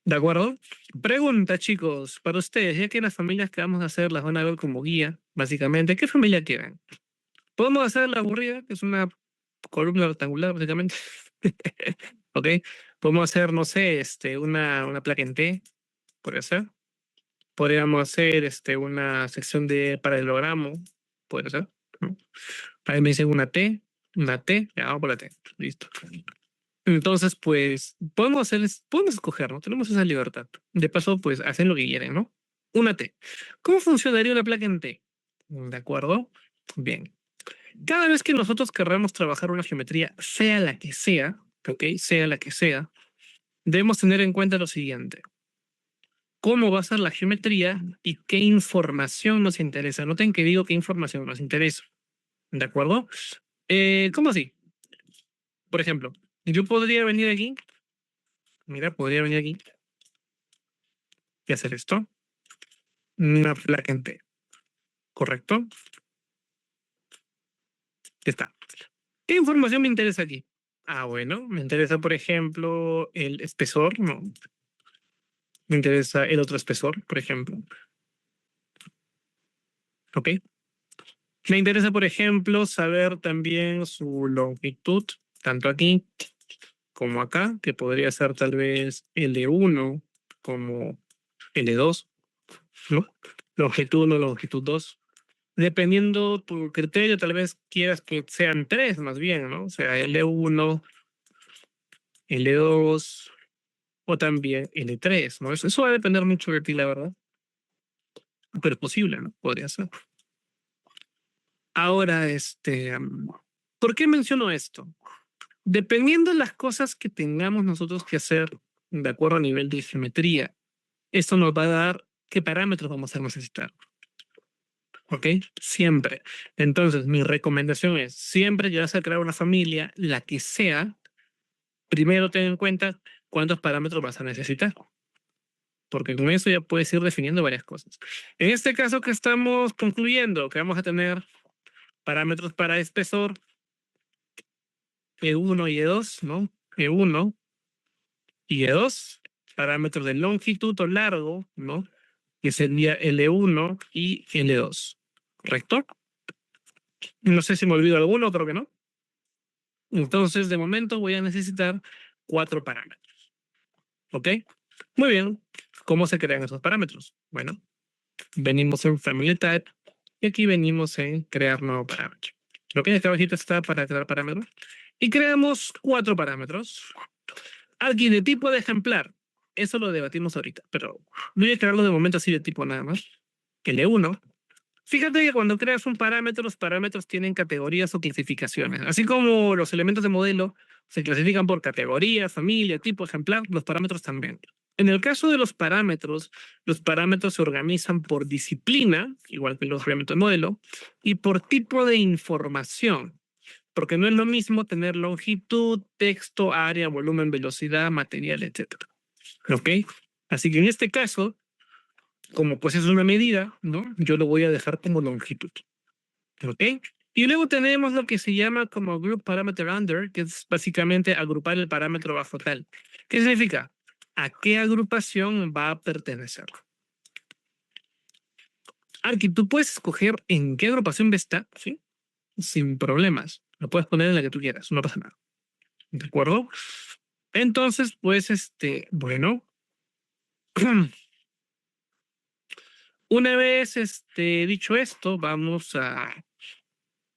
¿De acuerdo? Pregunta, chicos, para ustedes, ya que las familias que vamos a hacer las van a ver como guía, básicamente, ¿qué familia quieren? Podemos hacer la aburrida, que es una columna rectangular, básicamente. ¿Ok? Podemos hacer, no sé, una placa en T, podría ser. Podríamos hacer una sección de paralelogramo, puede ser. ¿No? Ahí me dicen una T, ya vamos por la T. Listo. Entonces, pues, podemos escoger, ¿no? Tenemos esa libertad. De paso, pues, hacen lo que quieren, ¿no? Una T. ¿Cómo funcionaría una placa en T? ¿De acuerdo? Bien. Cada vez que nosotros querramos trabajar una geometría, sea la que sea, ¿ok? Sea la que sea, debemos tener en cuenta lo siguiente. ¿Cómo va a ser la geometría y qué información nos interesa? Noten que digo qué información nos interesa. ¿De acuerdo? ¿Cómo así? Por ejemplo, yo podría venir aquí. Mira, podría venir aquí y hacer esto. Una placa en T. ¿Correcto? Ya está. ¿Qué información me interesa aquí? Ah, bueno, me interesa, por ejemplo, el espesor, ¿no? Me interesa el otro espesor, por ejemplo. ¿Ok? Me interesa, por ejemplo, saber también su longitud, tanto aquí como acá, que podría ser tal vez L1 como L2, ¿no? Longitud 1, longitud 2. Dependiendo tu criterio, tal vez quieras que sean 3 más bien, ¿no? O sea, L1, L2 o también L3, ¿no? Eso va a depender mucho de ti, la verdad. Pero es posible, ¿no? Podría ser. Ahora, ¿por qué menciono esto? Dependiendo de las cosas que tengamos nosotros que hacer de acuerdo a nivel de geometría, esto nos va a dar qué parámetros vamos a necesitar. ¿Ok? Siempre. Entonces, mi recomendación es, siempre que vas a crear una familia, la que sea, primero ten en cuenta cuántos parámetros vas a necesitar. Porque con eso ya puedes ir definiendo varias cosas. En este caso que estamos concluyendo, que vamos a tener parámetros para espesor, E1 y E2, ¿no? E1 y E2, parámetros de longitud o largo, ¿no? Que sería L1 y L2, ¿correcto? No sé si me olvido alguno, creo que no. Entonces, de momento voy a necesitar 4 parámetros, ¿ok? Muy bien. ¿Cómo se crean esos parámetros? Bueno, venimos en Family Type y aquí venimos en crear nuevo parámetro. Lo que acá abajito está para crear parámetros. Y creamos 4 parámetros. Aquí de tipo de ejemplar. Eso lo debatimos ahorita, pero voy a crearlo de momento así de tipo nada más. L1. Fíjate que cuando creas un parámetro, los parámetros tienen categorías o clasificaciones. Así como los elementos de modelo se clasifican por categoría, familia, tipo, ejemplar, los parámetros también. En el caso de los parámetros se organizan por disciplina, igual que los parámetros de modelo, y por tipo de información. Porque no es lo mismo tener longitud, texto, área, volumen, velocidad, material, etc. ¿Ok? Así que en este caso, como pues es una medida, ¿no? Yo lo voy a dejar como longitud. ¿Ok? Y luego tenemos lo que se llama como Group Parameter Under, que es básicamente agrupar el parámetro bajo tal. ¿Qué significa? ¿A qué agrupación va a pertenecer? Aquí tú puedes escoger en qué agrupación está, ¿sí? Sin problemas. Lo puedes poner en la que tú quieras, no pasa nada. ¿De acuerdo? Entonces, pues, bueno, una vez dicho esto, vamos a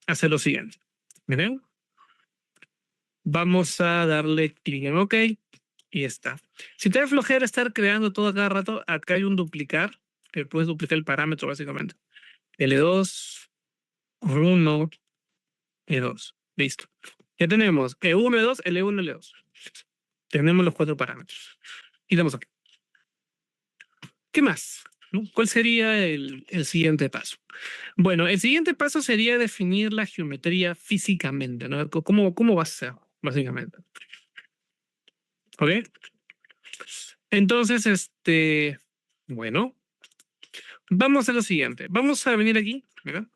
hacer lo siguiente. Miren, vamos a darle clic en OK y está. Si te da flojera estar creando todo cada rato, acá hay un duplicar, que puedes duplicar el parámetro básicamente. L2, 1, E2. Listo. Ya tenemos E1, E2, L1, L2. Tenemos los 4 parámetros. Y damos OK. ¿Qué más? ¿No? ¿Cuál sería el siguiente paso? Bueno, el siguiente paso sería definir la geometría físicamente, ¿no? ¿Cómo va a ser, básicamente? ¿Ok? Entonces, bueno, vamos a hacer lo siguiente. Vamos a venir aquí, ¿verdad?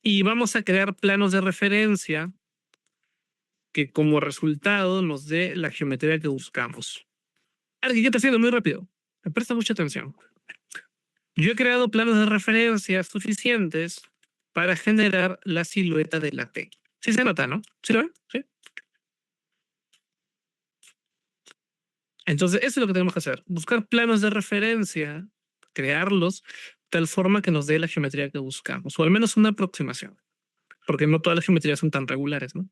Y vamos a crear planos de referencia que como resultado nos dé la geometría que buscamos. Ahora que ya te haciendo muy rápido. Me presta mucha atención. Yo he creado planos de referencia suficientes para generar la silueta de la T. Sí se nota, ¿no? ¿Sí lo ven? ¿Sí? Entonces, eso es lo que tenemos que hacer. Buscar planos de referencia, crearlos, tal forma que nos dé la geometría que buscamos, o al menos una aproximación, porque no todas las geometrías son tan regulares, ¿no?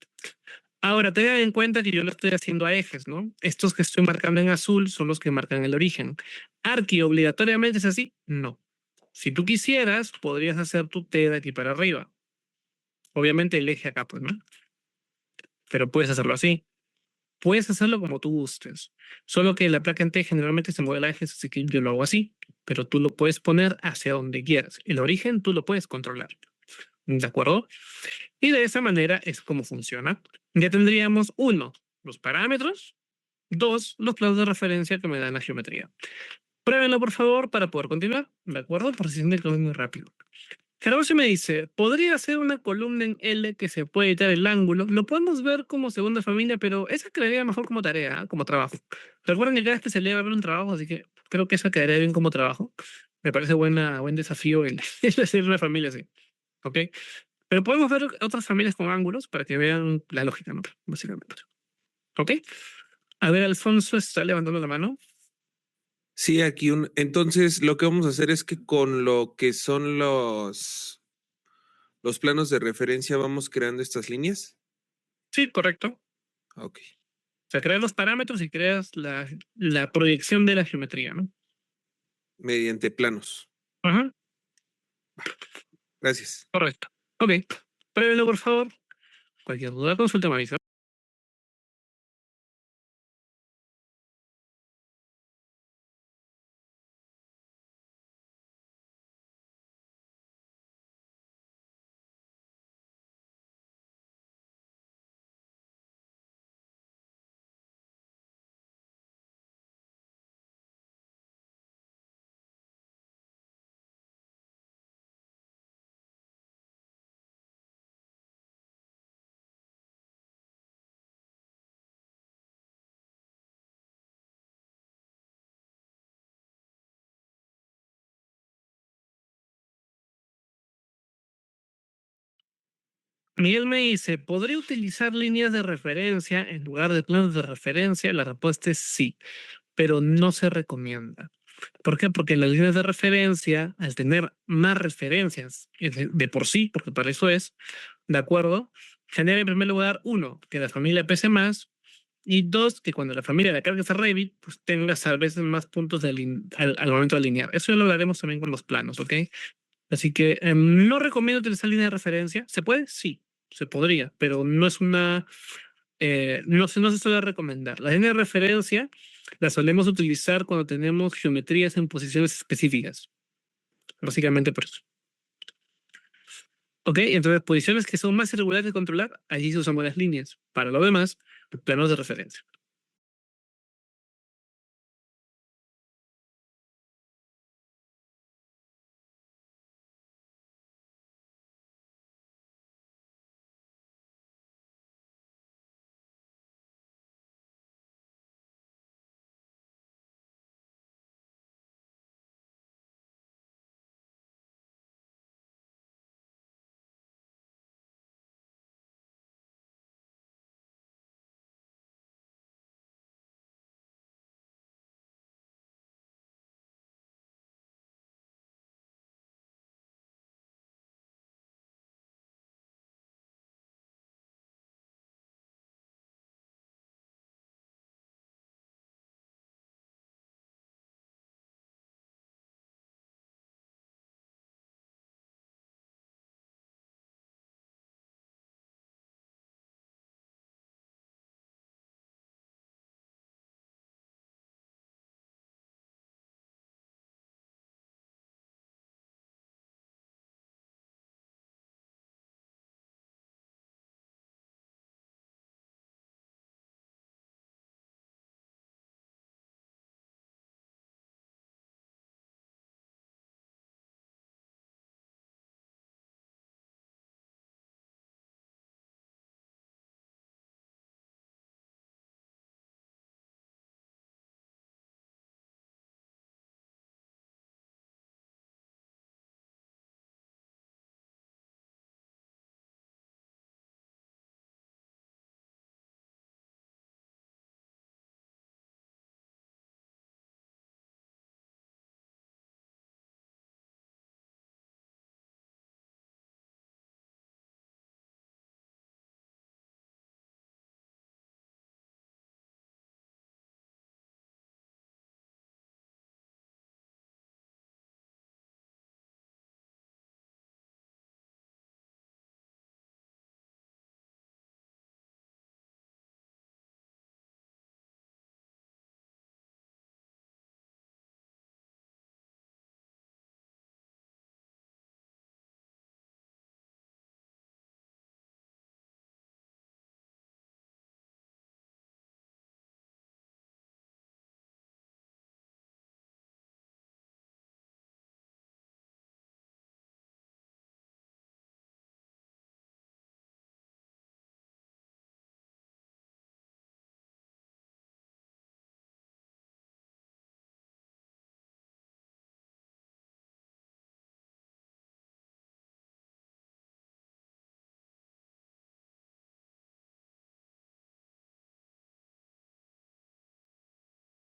Ahora, tengan en cuenta que yo lo estoy haciendo a ejes, ¿no? Estos que estoy marcando en azul son los que marcan el origen. ¿Arqui obligatoriamente es así? No. Si tú quisieras, podrías hacer tu T de aquí para arriba. Obviamente el eje acá, pues, ¿no? Pero puedes hacerlo así. Puedes hacerlo como tú gustes. Solo que la placa en T generalmente se mueve a ejes, así que yo lo hago así. Pero tú lo puedes poner hacia donde quieras. El origen tú lo puedes controlar. ¿De acuerdo? Y de esa manera es como funciona. Ya tendríamos uno, los parámetros. Dos, los planos de referencia que me dan la geometría. Pruébenlo, por favor, para poder continuar. ¿De acuerdo? Por si sienten que voy muy rápido. Gervasio me dice, podría ser una columna en L que se puede editar el ángulo. Lo podemos ver como segunda familia, pero esa quedaría mejor como tarea, ¿ah? Como trabajo. Recuerden que cada especialidad va a haber un trabajo, así que creo que esa quedaría bien como trabajo. Me parece buen desafío el hacer una familia así. ¿Ok? Pero podemos ver otras familias con ángulos para que vean la lógica, ¿no? Básicamente. ¿Ok? A ver, Alfonso está levantando la mano. Sí, aquí entonces lo que vamos a hacer es que con lo que son los planos de referencia vamos creando estas líneas. Sí, correcto. Ok, O sea, creas los parámetros y creas la proyección de la geometría, ¿no? mediante planos. Ajá, Gracias. correcto. Ok. Pruébenlo, por favor. Cualquier duda, consulta, me avisa. Miguel me dice, ¿podría utilizar líneas de referencia en lugar de planos de referencia? La respuesta es sí, pero no se recomienda. ¿Por qué? Porque las líneas de referencia, al tener más referencias de por sí, porque para eso es, ¿de acuerdo? Genera en primer lugar, uno, que la familia pese más, y dos, que cuando la familia la cargues a Revit, pues tengas a veces más puntos al momento de alinear. Eso ya lo hablaremos también con los planos, ¿ok? Así que no recomiendo utilizar línea de referencia. ¿Se puede? Sí, se podría, pero no es una... no se suele recomendar. La línea de referencia la solemos utilizar cuando tenemos geometrías en posiciones específicas. Básicamente por eso. Ok, entonces posiciones que son más irregulares de controlar, allí se usan las líneas. Para lo demás, planos de referencia.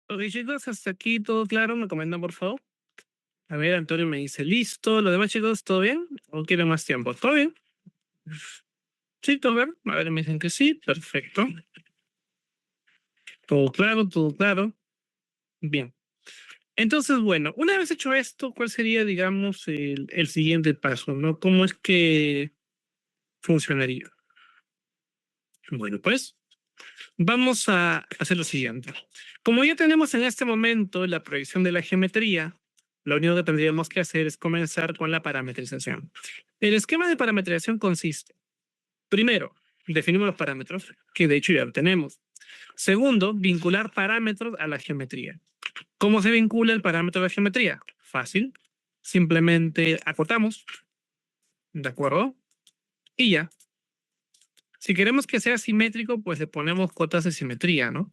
Ok, chicos, hasta aquí todo claro. Me comentan, por favor. A ver, Antonio me dice, listo. ¿Los demás chicos, todo bien? ¿O quieren más tiempo? ¿Todo bien? Sí, todo bien. A ver, me dicen que sí. Perfecto. Todo claro, todo claro. Bien. Entonces, bueno, una vez hecho esto, ¿cuál sería, digamos, el siguiente paso, ¿no? ¿Cómo es que funcionaría? Bueno, pues vamos a hacer lo siguiente. Como ya tenemos en este momento la proyección de la geometría, lo único que tendríamos que hacer es comenzar con la parametrización. El esquema de parametrización consiste, primero, definimos los parámetros, que de hecho ya lo tenemos. Segundo, vincular parámetros a la geometría. ¿Cómo se vincula el parámetro a la geometría? Fácil. Simplemente acotamos, ¿de acuerdo? Y ya. Si queremos que sea simétrico, pues le ponemos cotas de simetría, ¿no?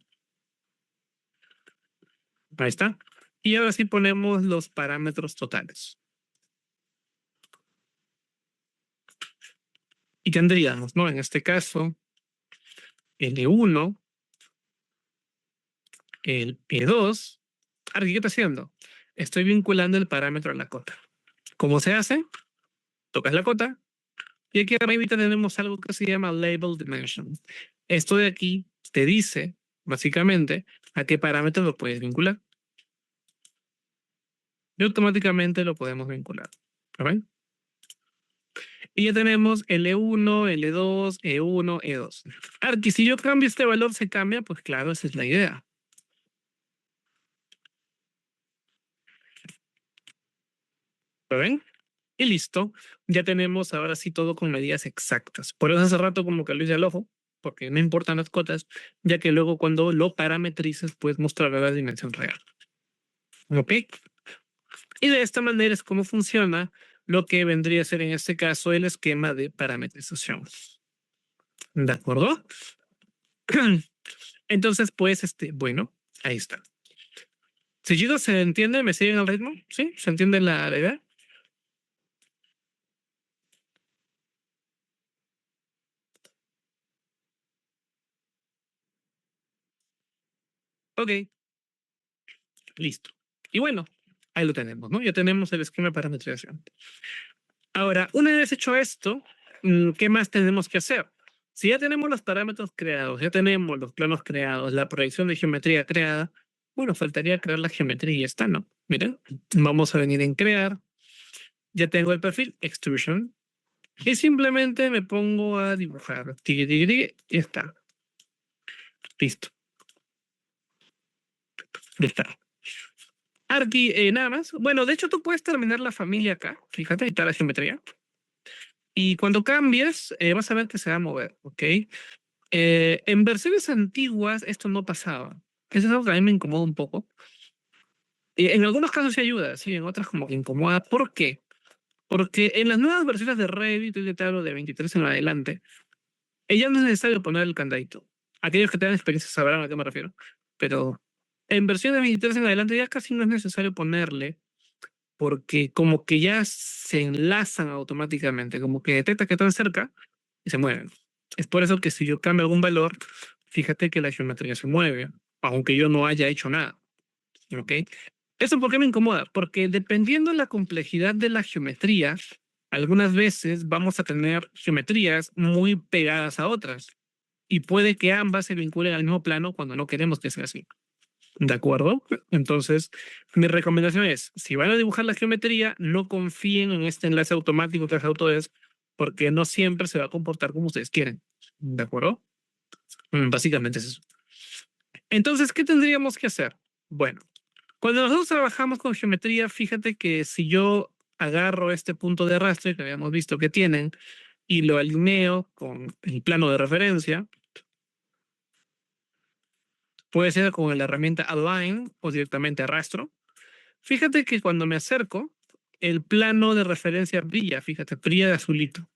Ahí está. Y ahora sí ponemos los parámetros totales. Y tendríamos, ¿no? En este caso, L1, el P2. Ahora, ¿qué está haciendo? Estoy vinculando el parámetro a la cota. ¿Cómo se hace? Tocas la cota. Y aquí arriba tenemos algo que se llama label dimension. Esto de aquí te dice, básicamente, a qué parámetro lo puedes vincular. Y automáticamente lo podemos vincular. ¿Ven? Y ya tenemos L1, L2, E1, E2. Ahora, que si yo cambio este valor, ¿se cambia? Pues claro, esa es la idea. ¿Lo ven? Y listo. Ya tenemos ahora sí todo con medidas exactas. Por eso hace rato como que lo hice al ojo, porque no importan las cotas, ya que luego cuando lo parametrices, puedes mostrar la dimensión real. ¿Ok? Y de esta manera es como funciona lo que vendría a ser en este caso el esquema de parametrización. ¿De acuerdo? Entonces, pues, bueno, ahí está. Si chicos se entiende, ¿me siguen al ritmo? ¿Sí? ¿Se entiende la idea? Ok, listo. Y bueno, ahí lo tenemos, ¿no? Ya tenemos el esquema de parametrización. Ahora, una vez hecho esto, ¿qué más tenemos que hacer? Si ya tenemos los parámetros creados, ya tenemos los planos creados, la proyección de geometría creada, bueno, faltaría crear la geometría y ya está, ¿no? Miren, vamos a venir en crear. Ya tengo el perfil, extrusion. Y simplemente me pongo a dibujar. Tigre, tigre, tigre, y está. Listo. Ya está. Aquí, nada más. Bueno, de hecho, tú puedes terminar la familia acá. Fíjate, ahí está la geometría. Y cuando cambies, vas a ver que se va a mover, ¿ok? En versiones antiguas esto no pasaba. Eso es algo que a mí me incomoda un poco. En algunos casos sí ayuda, sí, en otras como que incomoda. ¿Por qué? Porque en las nuevas versiones de Revit, yo te hablo de 23 en adelante, ya no es necesario poner el candadito. Aquellos que tengan experiencia sabrán a qué me refiero. Pero en versiones de 23 en adelante ya casi no es necesario ponerle, porque como que ya se enlazan automáticamente, como que detecta que están cerca y se mueven. Es por eso que si yo cambio algún valor, fíjate que la geometría se mueve, aunque yo no haya hecho nada. ¿Ok? ¿Eso por qué me incomoda? Porque dependiendo de la complejidad de la geometría, algunas veces vamos a tener geometrías muy pegadas a otras y puede que ambas se vinculen al mismo plano cuando no queremos que sea así. ¿De acuerdo? Entonces, mi recomendación es, si van a dibujar la geometría, no confíen en este enlace automático que hace Autodesk, porque no siempre se va a comportar como ustedes quieren. ¿De acuerdo? Básicamente es eso. Entonces, ¿qué tendríamos que hacer? Bueno, cuando nosotros trabajamos con geometría, fíjate que si yo agarro este punto de arrastre que habíamos visto que tienen y lo alineo con el plano de referencia, puede ser con la herramienta Align o directamente arrastro. Fíjate que cuando me acerco, el plano de referencia brilla, fíjate, brilla de azulito.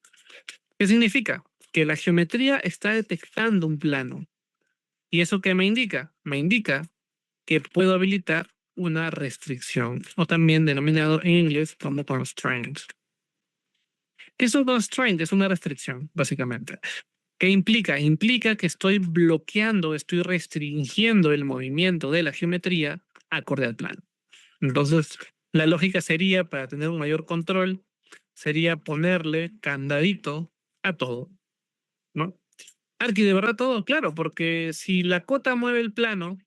¿Qué significa? Que la geometría está detectando un plano. ¿Y eso qué me indica? Me indica que puedo habilitar una restricción, o también denominado en inglés como constraint. ¿Qué es un constraint? Es una restricción, básicamente. ¿Qué implica? Implica que estoy bloqueando, estoy restringiendo el movimiento de la geometría acorde al plano. Entonces, la lógica sería, para tener un mayor control, sería ponerle candadito a todo, ¿no? Arqui, de verdad todo, claro, porque si la cota mueve el plano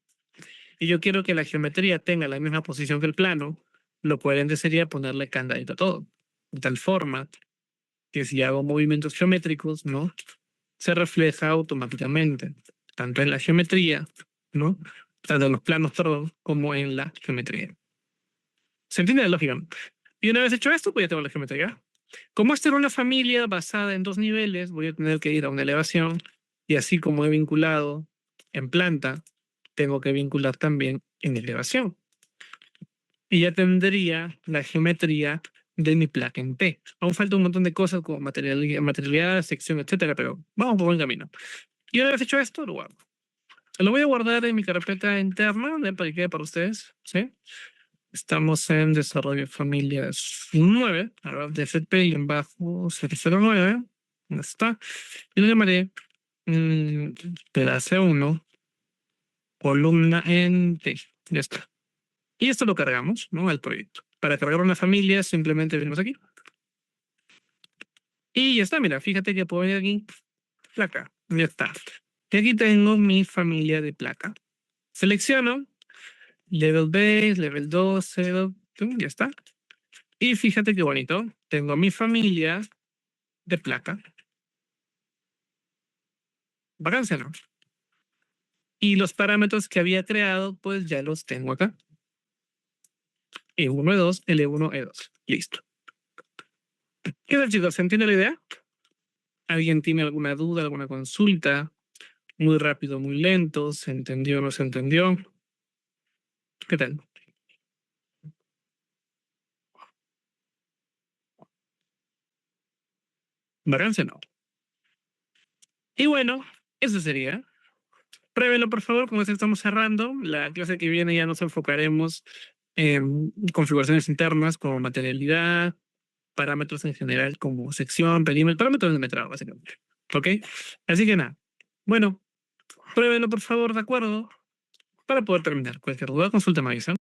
y yo quiero que la geometría tenga la misma posición que el plano, lo coherente sería ponerle candadito a todo. De tal forma que si hago movimientos geométricos, ¿no? Se refleja automáticamente, tanto en la geometría, ¿no? Tanto en los planos, perdón, como en la geometría. ¿Se entiende la lógica? Y una vez hecho esto, pues ya tengo la geometría. Como esta era una familia basada en 2 niveles, voy a tener que ir a una elevación, y así como he vinculado en planta, tengo que vincular también en elevación. Y ya tendría la geometría de mi placa en T. Aún falta un montón de cosas como materialidad, sección, etcétera, pero vamos por buen camino. Y una vez hecho esto, lo guardo. Lo voy a guardar en mi carpeta interna, para que quede para ustedes, ¿sí? Estamos en desarrollo de familias 9, a ver, de FP y en bajo 009. ¿Dónde está? Y lo llamaré pedazo 1, columna en T. Ya está. Y esto lo cargamos, ¿no? Al proyecto. Para cargar una familia, simplemente venimos aquí. Y ya está, mira, fíjate que puedo venir aquí, placa. Ya está. Y aquí tengo mi familia de placa. Selecciono, level base, level 2, level, ya está. Y fíjate qué bonito. Tengo mi familia de placa. Vacancia, ¿no? Y los parámetros que había creado, pues ya los tengo acá. E1, E2, L1, E2. Listo. ¿Qué tal, chicos? ¿Se entiende la idea? ¿Alguien tiene alguna duda, alguna consulta? Muy rápido, muy lento. ¿Se entendió o no se entendió? ¿Qué tal? Vacancia, no. Y bueno, eso sería. Pruébenlo, por favor, con esto estamos cerrando. La clase que viene ya nos enfocaremos en configuraciones internas como materialidad, parámetros en general como sección, perímetro, parámetros de metrado, básicamente. ¿Ok? Así que nada. Bueno, pruébenlo, por favor, de acuerdo, para poder terminar. Cualquier duda, consulta, me avisan.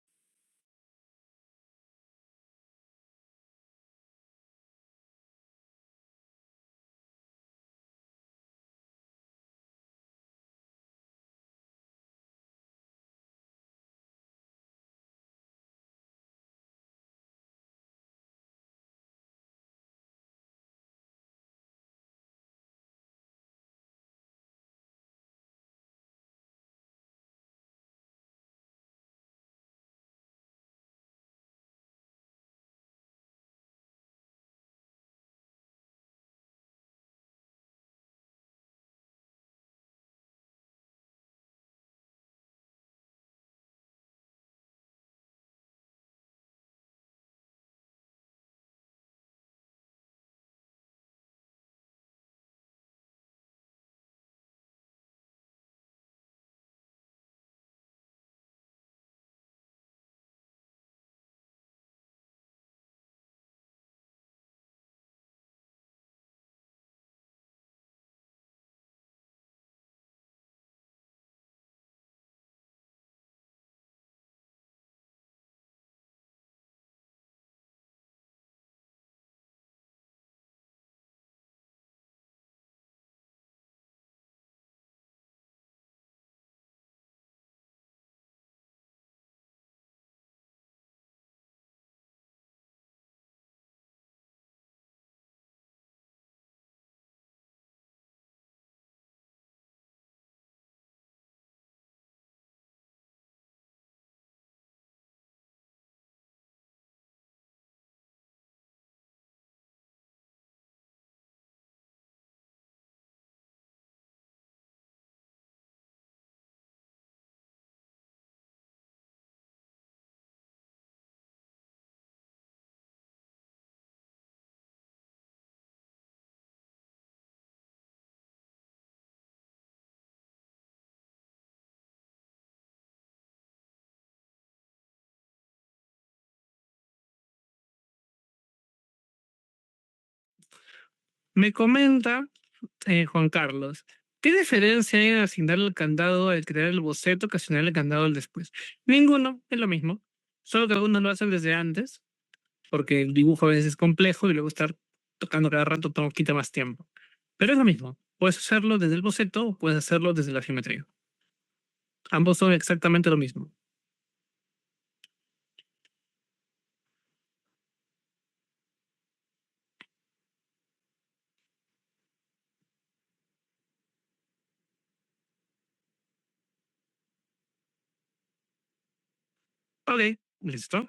Me comenta Juan Carlos. ¿Qué diferencia hay en asignar el candado al crear el boceto que asignar el candado al después? Ninguno, es lo mismo. Solo que algunos lo hacen desde antes, porque el dibujo a veces es complejo y luego estar tocando cada rato todo quita más tiempo. Pero es lo mismo. Puedes hacerlo desde el boceto o puedes hacerlo desde la geometría. Ambos son exactamente lo mismo. Ok, listo.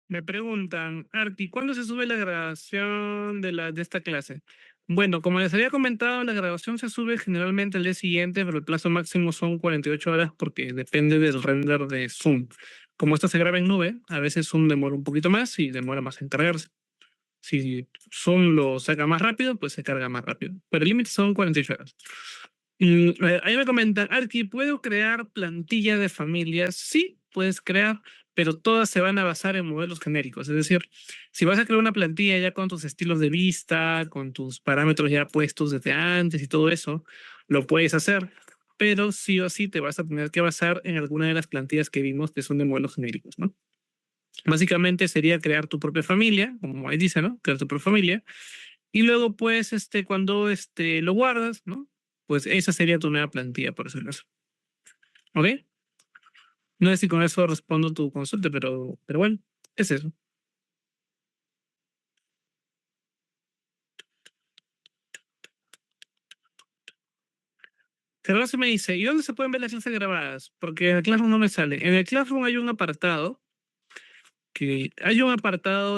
Me preguntan, Arti, ¿cuándo se sube la grabación de esta clase? Bueno, como les había comentado, la grabación se sube generalmente el día siguiente, pero el plazo máximo son 48 horas porque depende del render de Zoom. Como esta se graba en nube, a veces Zoom demora un poquito más y demora más en cargarse. Si Zoom lo saca más rápido, pues se carga más rápido. Pero el límite son 48 horas. Ahí me comentan, Arki, ¿puedo crear plantilla de familias? Sí, puedes crear, pero todas se van a basar en modelos genéricos. Es decir, si vas a crear una plantilla ya con tus estilos de vista, con tus parámetros ya puestos desde antes y todo eso, lo puedes hacer, pero sí o sí te vas a tener que basar en alguna de las plantillas que vimos que son de modelos genéricos, ¿no? Básicamente sería crear tu propia familia, como ahí dice, ¿no? Crear tu propia familia. Y luego, pues, cuando lo guardas, ¿no? Pues esa sería tu nueva plantilla, por decirlo así. ¿Ok? No sé si con eso respondo tu consulta, pero bueno, es eso. Gervasio me dice, ¿y dónde se pueden ver las clases grabadas? Porque en el Classroom no me sale. En el Classroom hay un apartado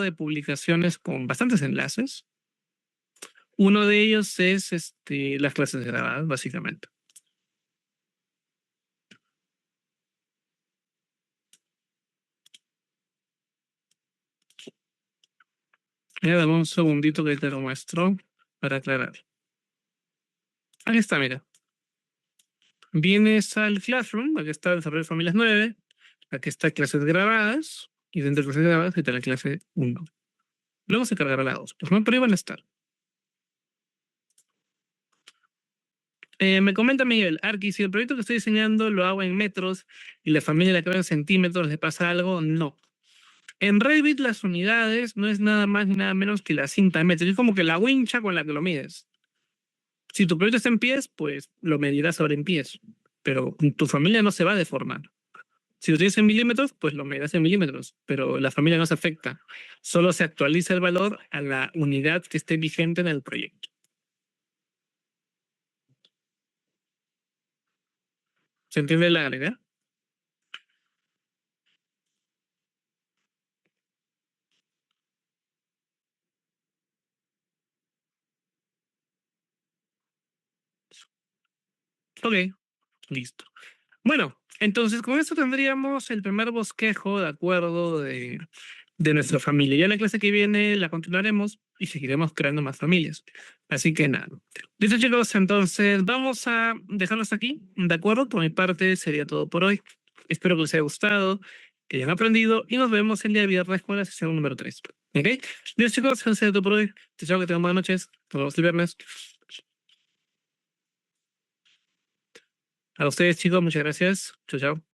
de publicaciones con bastantes enlaces. Uno de ellos es las clases grabadas, básicamente. Ya, dame un segundito que te lo muestro para aclarar. Aquí está, mira. Vienes al Classroom, aquí está Desarrollo de Familias 9, aquí está clases grabadas, y dentro de clases grabadas está la clase 1. Luego se cargará la 2, pues no, pero iban a estar. Me comenta Miguel, Arqui, si el proyecto que estoy diseñando lo hago en metros y la familia la acaba en centímetros, ¿le pasa algo? No. En Revit las unidades no es nada más ni nada menos que la cinta de metros, es como que la wincha con la que lo mides. Si tu proyecto está en pies, pues lo medirás ahora en pies, pero tu familia no se va a deformar. Si lo tienes en milímetros, pues lo medirás en milímetros, pero la familia no se afecta. Solo se actualiza el valor a la unidad que esté vigente en el proyecto. ¿Se entiende la idea? Ok, listo. Bueno, entonces con esto tendríamos el primer bosquejo, de acuerdo, de nuestra familia. Ya la clase que viene la continuaremos y seguiremos creando más familias. Así que nada. Listo, chicos, entonces vamos a dejarlo hasta aquí. De acuerdo, por mi parte sería todo por hoy. Espero que les haya gustado, que hayan aprendido y nos vemos el día viernes con la sesión número 3. ¿Ok? Listo, chicos, eso sería todo por hoy. Chao, que tengan buenas noches. Nos vemos el viernes. A ustedes, chicos, muchas gracias. Chao, chao.